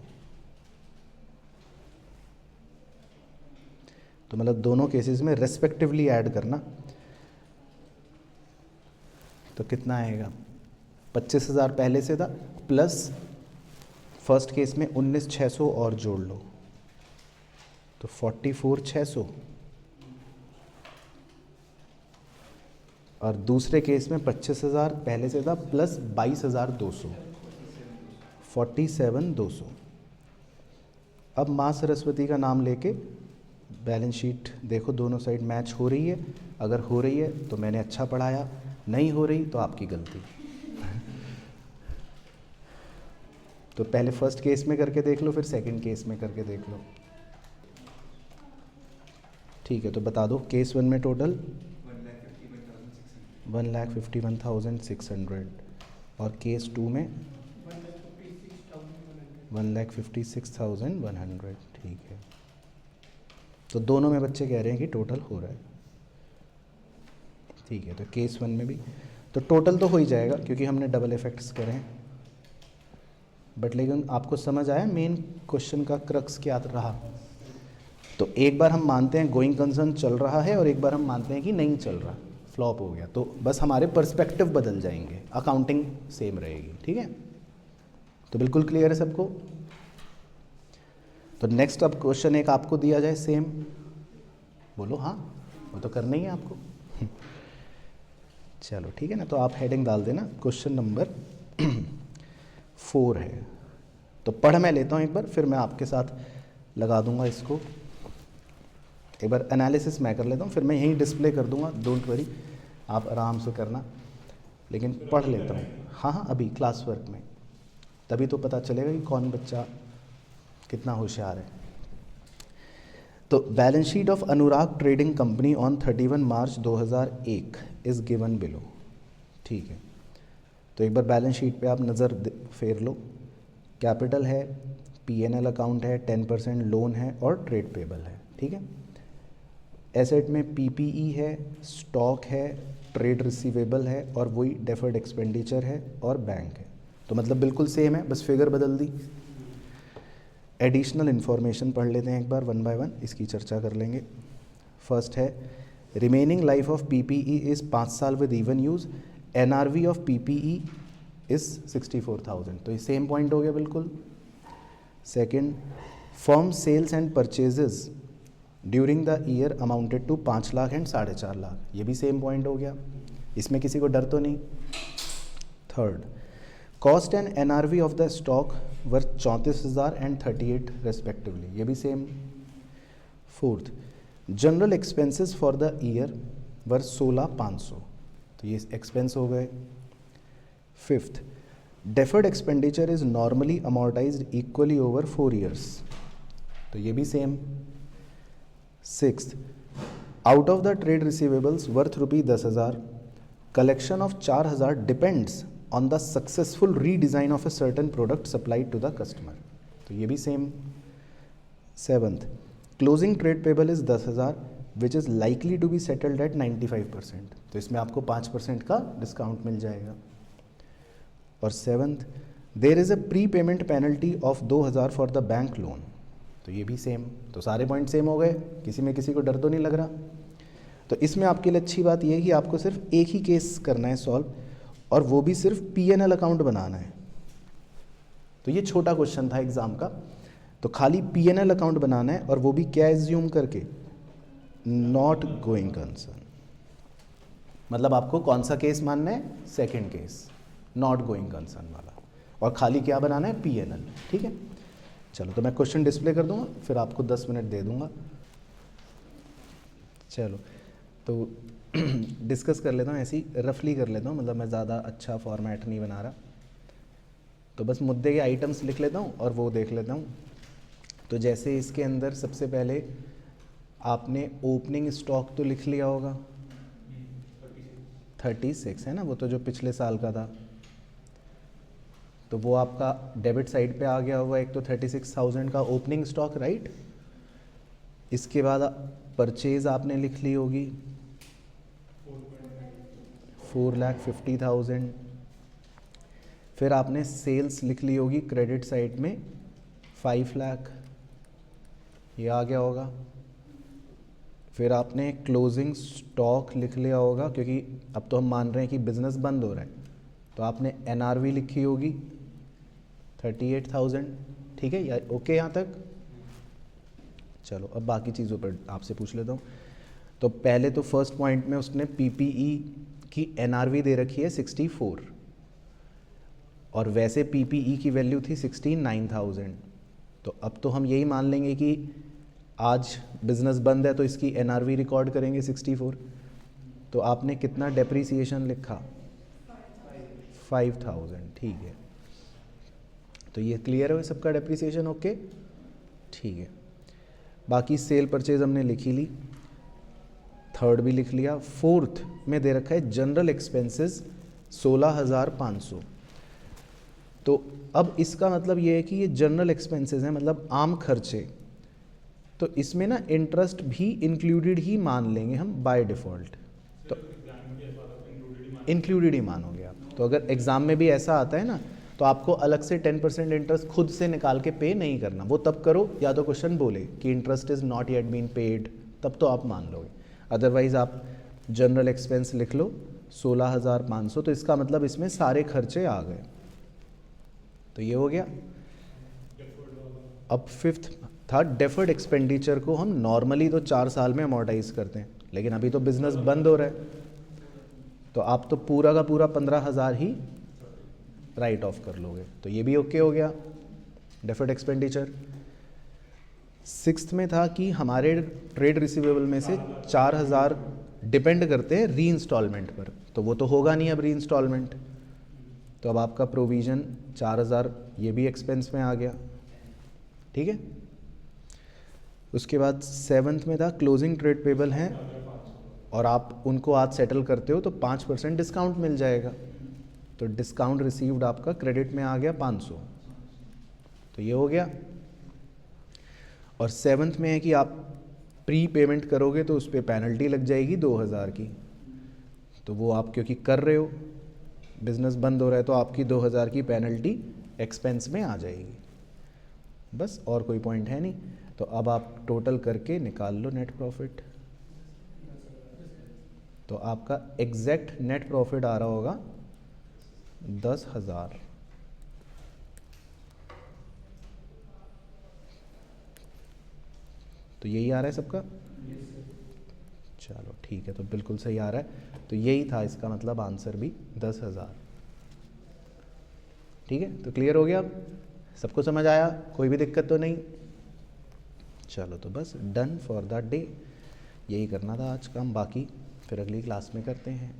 तो मतलब दोनों केसेस में रेस्पेक्टिवली ऐड करना। तो कितना आएगा? 25,000 पहले से था, प्लस फर्स्ट केस में 19,600 और जोड़ लो तो 44,600, और दूसरे केस में 25,000 पहले से था प्लस 22,200, 47,200। अब माँ सरस्वती का नाम लेके बैलेंस शीट देखो, दोनों साइड मैच हो रही है। अगर हो रही है तो मैंने अच्छा पढ़ाया, नहीं हो रही तो आपकी गलती। तो पहले फर्स्ट केस में करके देख लो, फिर सेकंड केस में करके देख लो। ठीक है, तो बता दो केस 1 में टोटल 1,51,600 और केस 2 में 1,56,100। ठीक है, तो दोनों में बच्चे कह रहे हैं कि टोटल हो रहा है। ठीक है, तो केस 1 में भी तो टोटल तो हो ही जाएगा क्योंकि हमने डबल इफेक्ट्स करे हैं। बट लेकिन आपको समझ आया मेन क्वेश्चन का क्रक्स क्या रहा? तो एक बार हम मानते हैं गोइंग कंसर्न चल रहा है और एक बार हम मानते हैं कि नहीं चल रहा, फ्लॉप हो गया। तो बस हमारे पर्सपेक्टिव बदल जाएंगे, अकाउंटिंग सेम रहेगी। ठीक है, तो बिल्कुल क्लियर है सबको? तो नेक्स्ट अब क्वेश्चन एक आपको दिया जाए सेम, बोलो हाँ, वो तो करना ही है आपको। चलो ठीक है ना, तो आप हेडिंग डाल देना क्वेश्चन नंबर 4 है। तो पढ़ मैं लेता हूँ एक बार, फिर मैं आपके साथ लगा दूंगा इसको। एक बार एनालिसिस मैं कर लेता हूँ, फिर मैं यहीं डिस्प्ले कर दूंगा, डोंट वरी, आप आराम से करना। लेकिन पढ़ लेता हूँ, हाँ हाँ अभी क्लास वर्क में, तभी तो पता चलेगा कि कौन बच्चा कितना होशियार है। तो balance sheet of Anurag trading company on 31 March 2001 is given below. ठीक है, तो एक बार बैलेंस शीट पे आप नज़र फेर लो। कैपिटल है, P&L अकाउंट है, 10% लोन है और ट्रेड पेबल है। ठीक है, एसेट में PPE है, स्टॉक है, ट्रेड रिसीवेबल है और वही डेफर्ड एक्सपेंडिचर है और बैंक है। तो मतलब बिल्कुल सेम है, बस फिगर बदल दी। एडिशनल इन्फॉर्मेशन पढ़ लेते हैं एक बार, 1 बाय 1 इसकी चर्चा कर लेंगे। फर्स्ट है remaining life of PPE is 5 साल with even use, NRV of PPE is 64,000। तो ये सेम पॉइंट हो गया बिल्कुल। Second, firm sales and purchases during the year amounted to 5 lakh and 4.5 lakh, ये भी सेम पॉइंट हो गया, इसमें किसी को डर तो नहीं। Third, cost and NRV of the stock were 34,000 and 38 respectively, ये भी same. Fourth, general expenses for the year were 16,500, तो ये एक्सपेंस हो गए। Fifth, deferred expenditure is normally amortised equally over 4 years, तो ये भी same. Sixth, out of the trade receivables worth ₹10,000, collection of 4,000 depends on the successful redesign of a certain product supplied to the customer, तो ये भी same. Seventh, closing trade payable is 10,000 which is likely to be settled at 95%, तो इसमें आपको 5% का discount मिल जाएगा। और seventh, there is a pre payment penalty of 2,000 for the bank loan, तो ये भी सेम। तो सारे पॉइंट सेम हो गए, किसी में किसी को डर तो नहीं लग रहा। तो इसमें आपके लिए अच्छी बात यह है कि आपको सिर्फ एक ही केस करना है सॉल्व, और वो भी सिर्फ P&L अकाउंट बनाना है। तो ये छोटा क्वेश्चन था एग्जाम का, तो खाली P&L अकाउंट बनाना है, और वो भी क्या एज्यूम करके, नॉट गोइंग कंसर्न। मतलब आपको कौन सा केस मानना है? Second case, not going concern वाला, और खाली क्या बनाना है? P&L। ठीक है, चलो तो मैं क्वेश्चन डिस्प्ले कर दूंगा, फिर आपको 10 मिनट दे दूंगा। चलो तो डिस्कस कर लेता हूँ, ऐसी रफली कर लेता हूँ, मतलब मैं ज़्यादा अच्छा फॉर्मेट नहीं बना रहा। तो बस मुद्दे के आइटम्स लिख लेता हूँ और वो देख लेता हूँ। तो जैसे इसके अंदर सबसे पहले आपने ओपनिंग स्टॉक तो लिख लिया होगा 36 है ना, वो तो जो पिछले साल का था, तो वो आपका डेबिट साइड पे आ गया होगा। एक तो 36,000 का ओपनिंग स्टॉक, राइट। इसके बाद परचेज आपने लिख ली होगी 4,50,000। फिर आपने सेल्स लिख ली होगी क्रेडिट साइड में 5 लाख, ये आ गया होगा। फिर आपने क्लोजिंग स्टॉक लिख लिया होगा, क्योंकि अब तो हम मान रहे हैं कि बिज़नेस बंद हो रहा है, तो आपने NRV लिखी होगी 38,000। ठीक है या ओके यहाँ तक? चलो अब बाकी चीज़ों पर आपसे पूछ लेता हूँ। तो पहले तो फर्स्ट पॉइंट में उसने PPE की NRV दे रखी है 64, और वैसे PPE की वैल्यू थी 69,000। तो अब तो हम यही मान लेंगे कि आज बिज़नेस बंद है तो इसकी NRV रिकॉर्ड करेंगे 64। तो आपने कितना डेप्रीसिएशन लिखा? 5,000। ठीक है, तो ये क्लियर है सबका डेप्रीसिएशन, ओके ठीक है। बाकी सेल परचेज हमने लिखी ली, थर्ड भी लिख लिया। फोर्थ में दे रखा है जनरल एक्सपेंसेस 16,500। तो अब इसका मतलब ये है कि ये जनरल एक्सपेंसेस हैं, मतलब आम खर्चे, तो इसमें ना इंटरेस्ट भी इंक्लूडेड ही मान लेंगे हम बाय डिफ़ॉल्ट। तो इंक्लूडेड ही मानोगे आप। तो अगर एग्ज़ाम में भी ऐसा आता है ना, तो आपको अलग से 10% इंटरेस्ट खुद से निकाल के पे नहीं करना, वो तब करो या तो क्वेश्चन बोले कि interest is not yet been paid, तब तो आप मान लोगे। अदरवाइज़ आप जनरल एक्सपेंस लिख लो 16,500, तो इसका मतलब इसमें सारे खर्चे आ गए। तो ये हो गया। अब फिफ्थ था डेफर्ड एक्सपेंडिचर को हम नॉर्मली तो 4 साल में अमोर्टाइज करते हैं, लेकिन अभी तो बिज़नेस बंद हो रहा है, तो आप तो पूरा का पूरा 15,000 ही राइट ऑफ कर लोगे। तो ये भी ओके हो गया डेफर्ड एक्सपेंडिचर। सिक्स्थ में था कि हमारे ट्रेड रिसीवेबल में से 4,000 डिपेंड करते हैं री इंस्टॉलमेंट पर, तो वो तो होगा नहीं अब री इंस्टॉलमेंट, तो अब आपका प्रोविज़न 4,000 ये भी एक्सपेंस में आ गया। ठीक है, उसके बाद सेवन्थ में था क्लोजिंग ट्रेड पेबल हैं और आप उनको आज सेटल करते हो तो 5% डिस्काउंट मिल जाएगा, तो डिस्काउंट रिसीव्ड आपका क्रेडिट में आ गया 500। तो ये हो गया। और सेवन्थ में है कि आप प्री पेमेंट करोगे तो उस पर पेनल्टी लग जाएगी 2,000 की, तो वो आप क्योंकि कर रहे हो, बिज़नेस बंद हो रहा है, तो आपकी 2,000 की पेनल्टी एक्सपेंस में आ जाएगी। बस और कोई पॉइंट है नहीं। तो अब आप टोटल करके निकाल लो नेट प्रॉफिट। तो आपका एग्जैक्ट नेट प्रॉफिट आ रहा होगा 10,000। तो यही आ रहा है सबका? चलो ठीक है, तो बिल्कुल सही आ रहा है। तो यही था इसका मतलब आंसर भी 10,000। ठीक है, तो क्लियर हो गया, अब सबको समझ आया, कोई भी दिक्कत तो नहीं? चलो तो बस डन फॉर द डे, यही करना था आज काम, बाकी फिर अगली क्लास में करते हैं।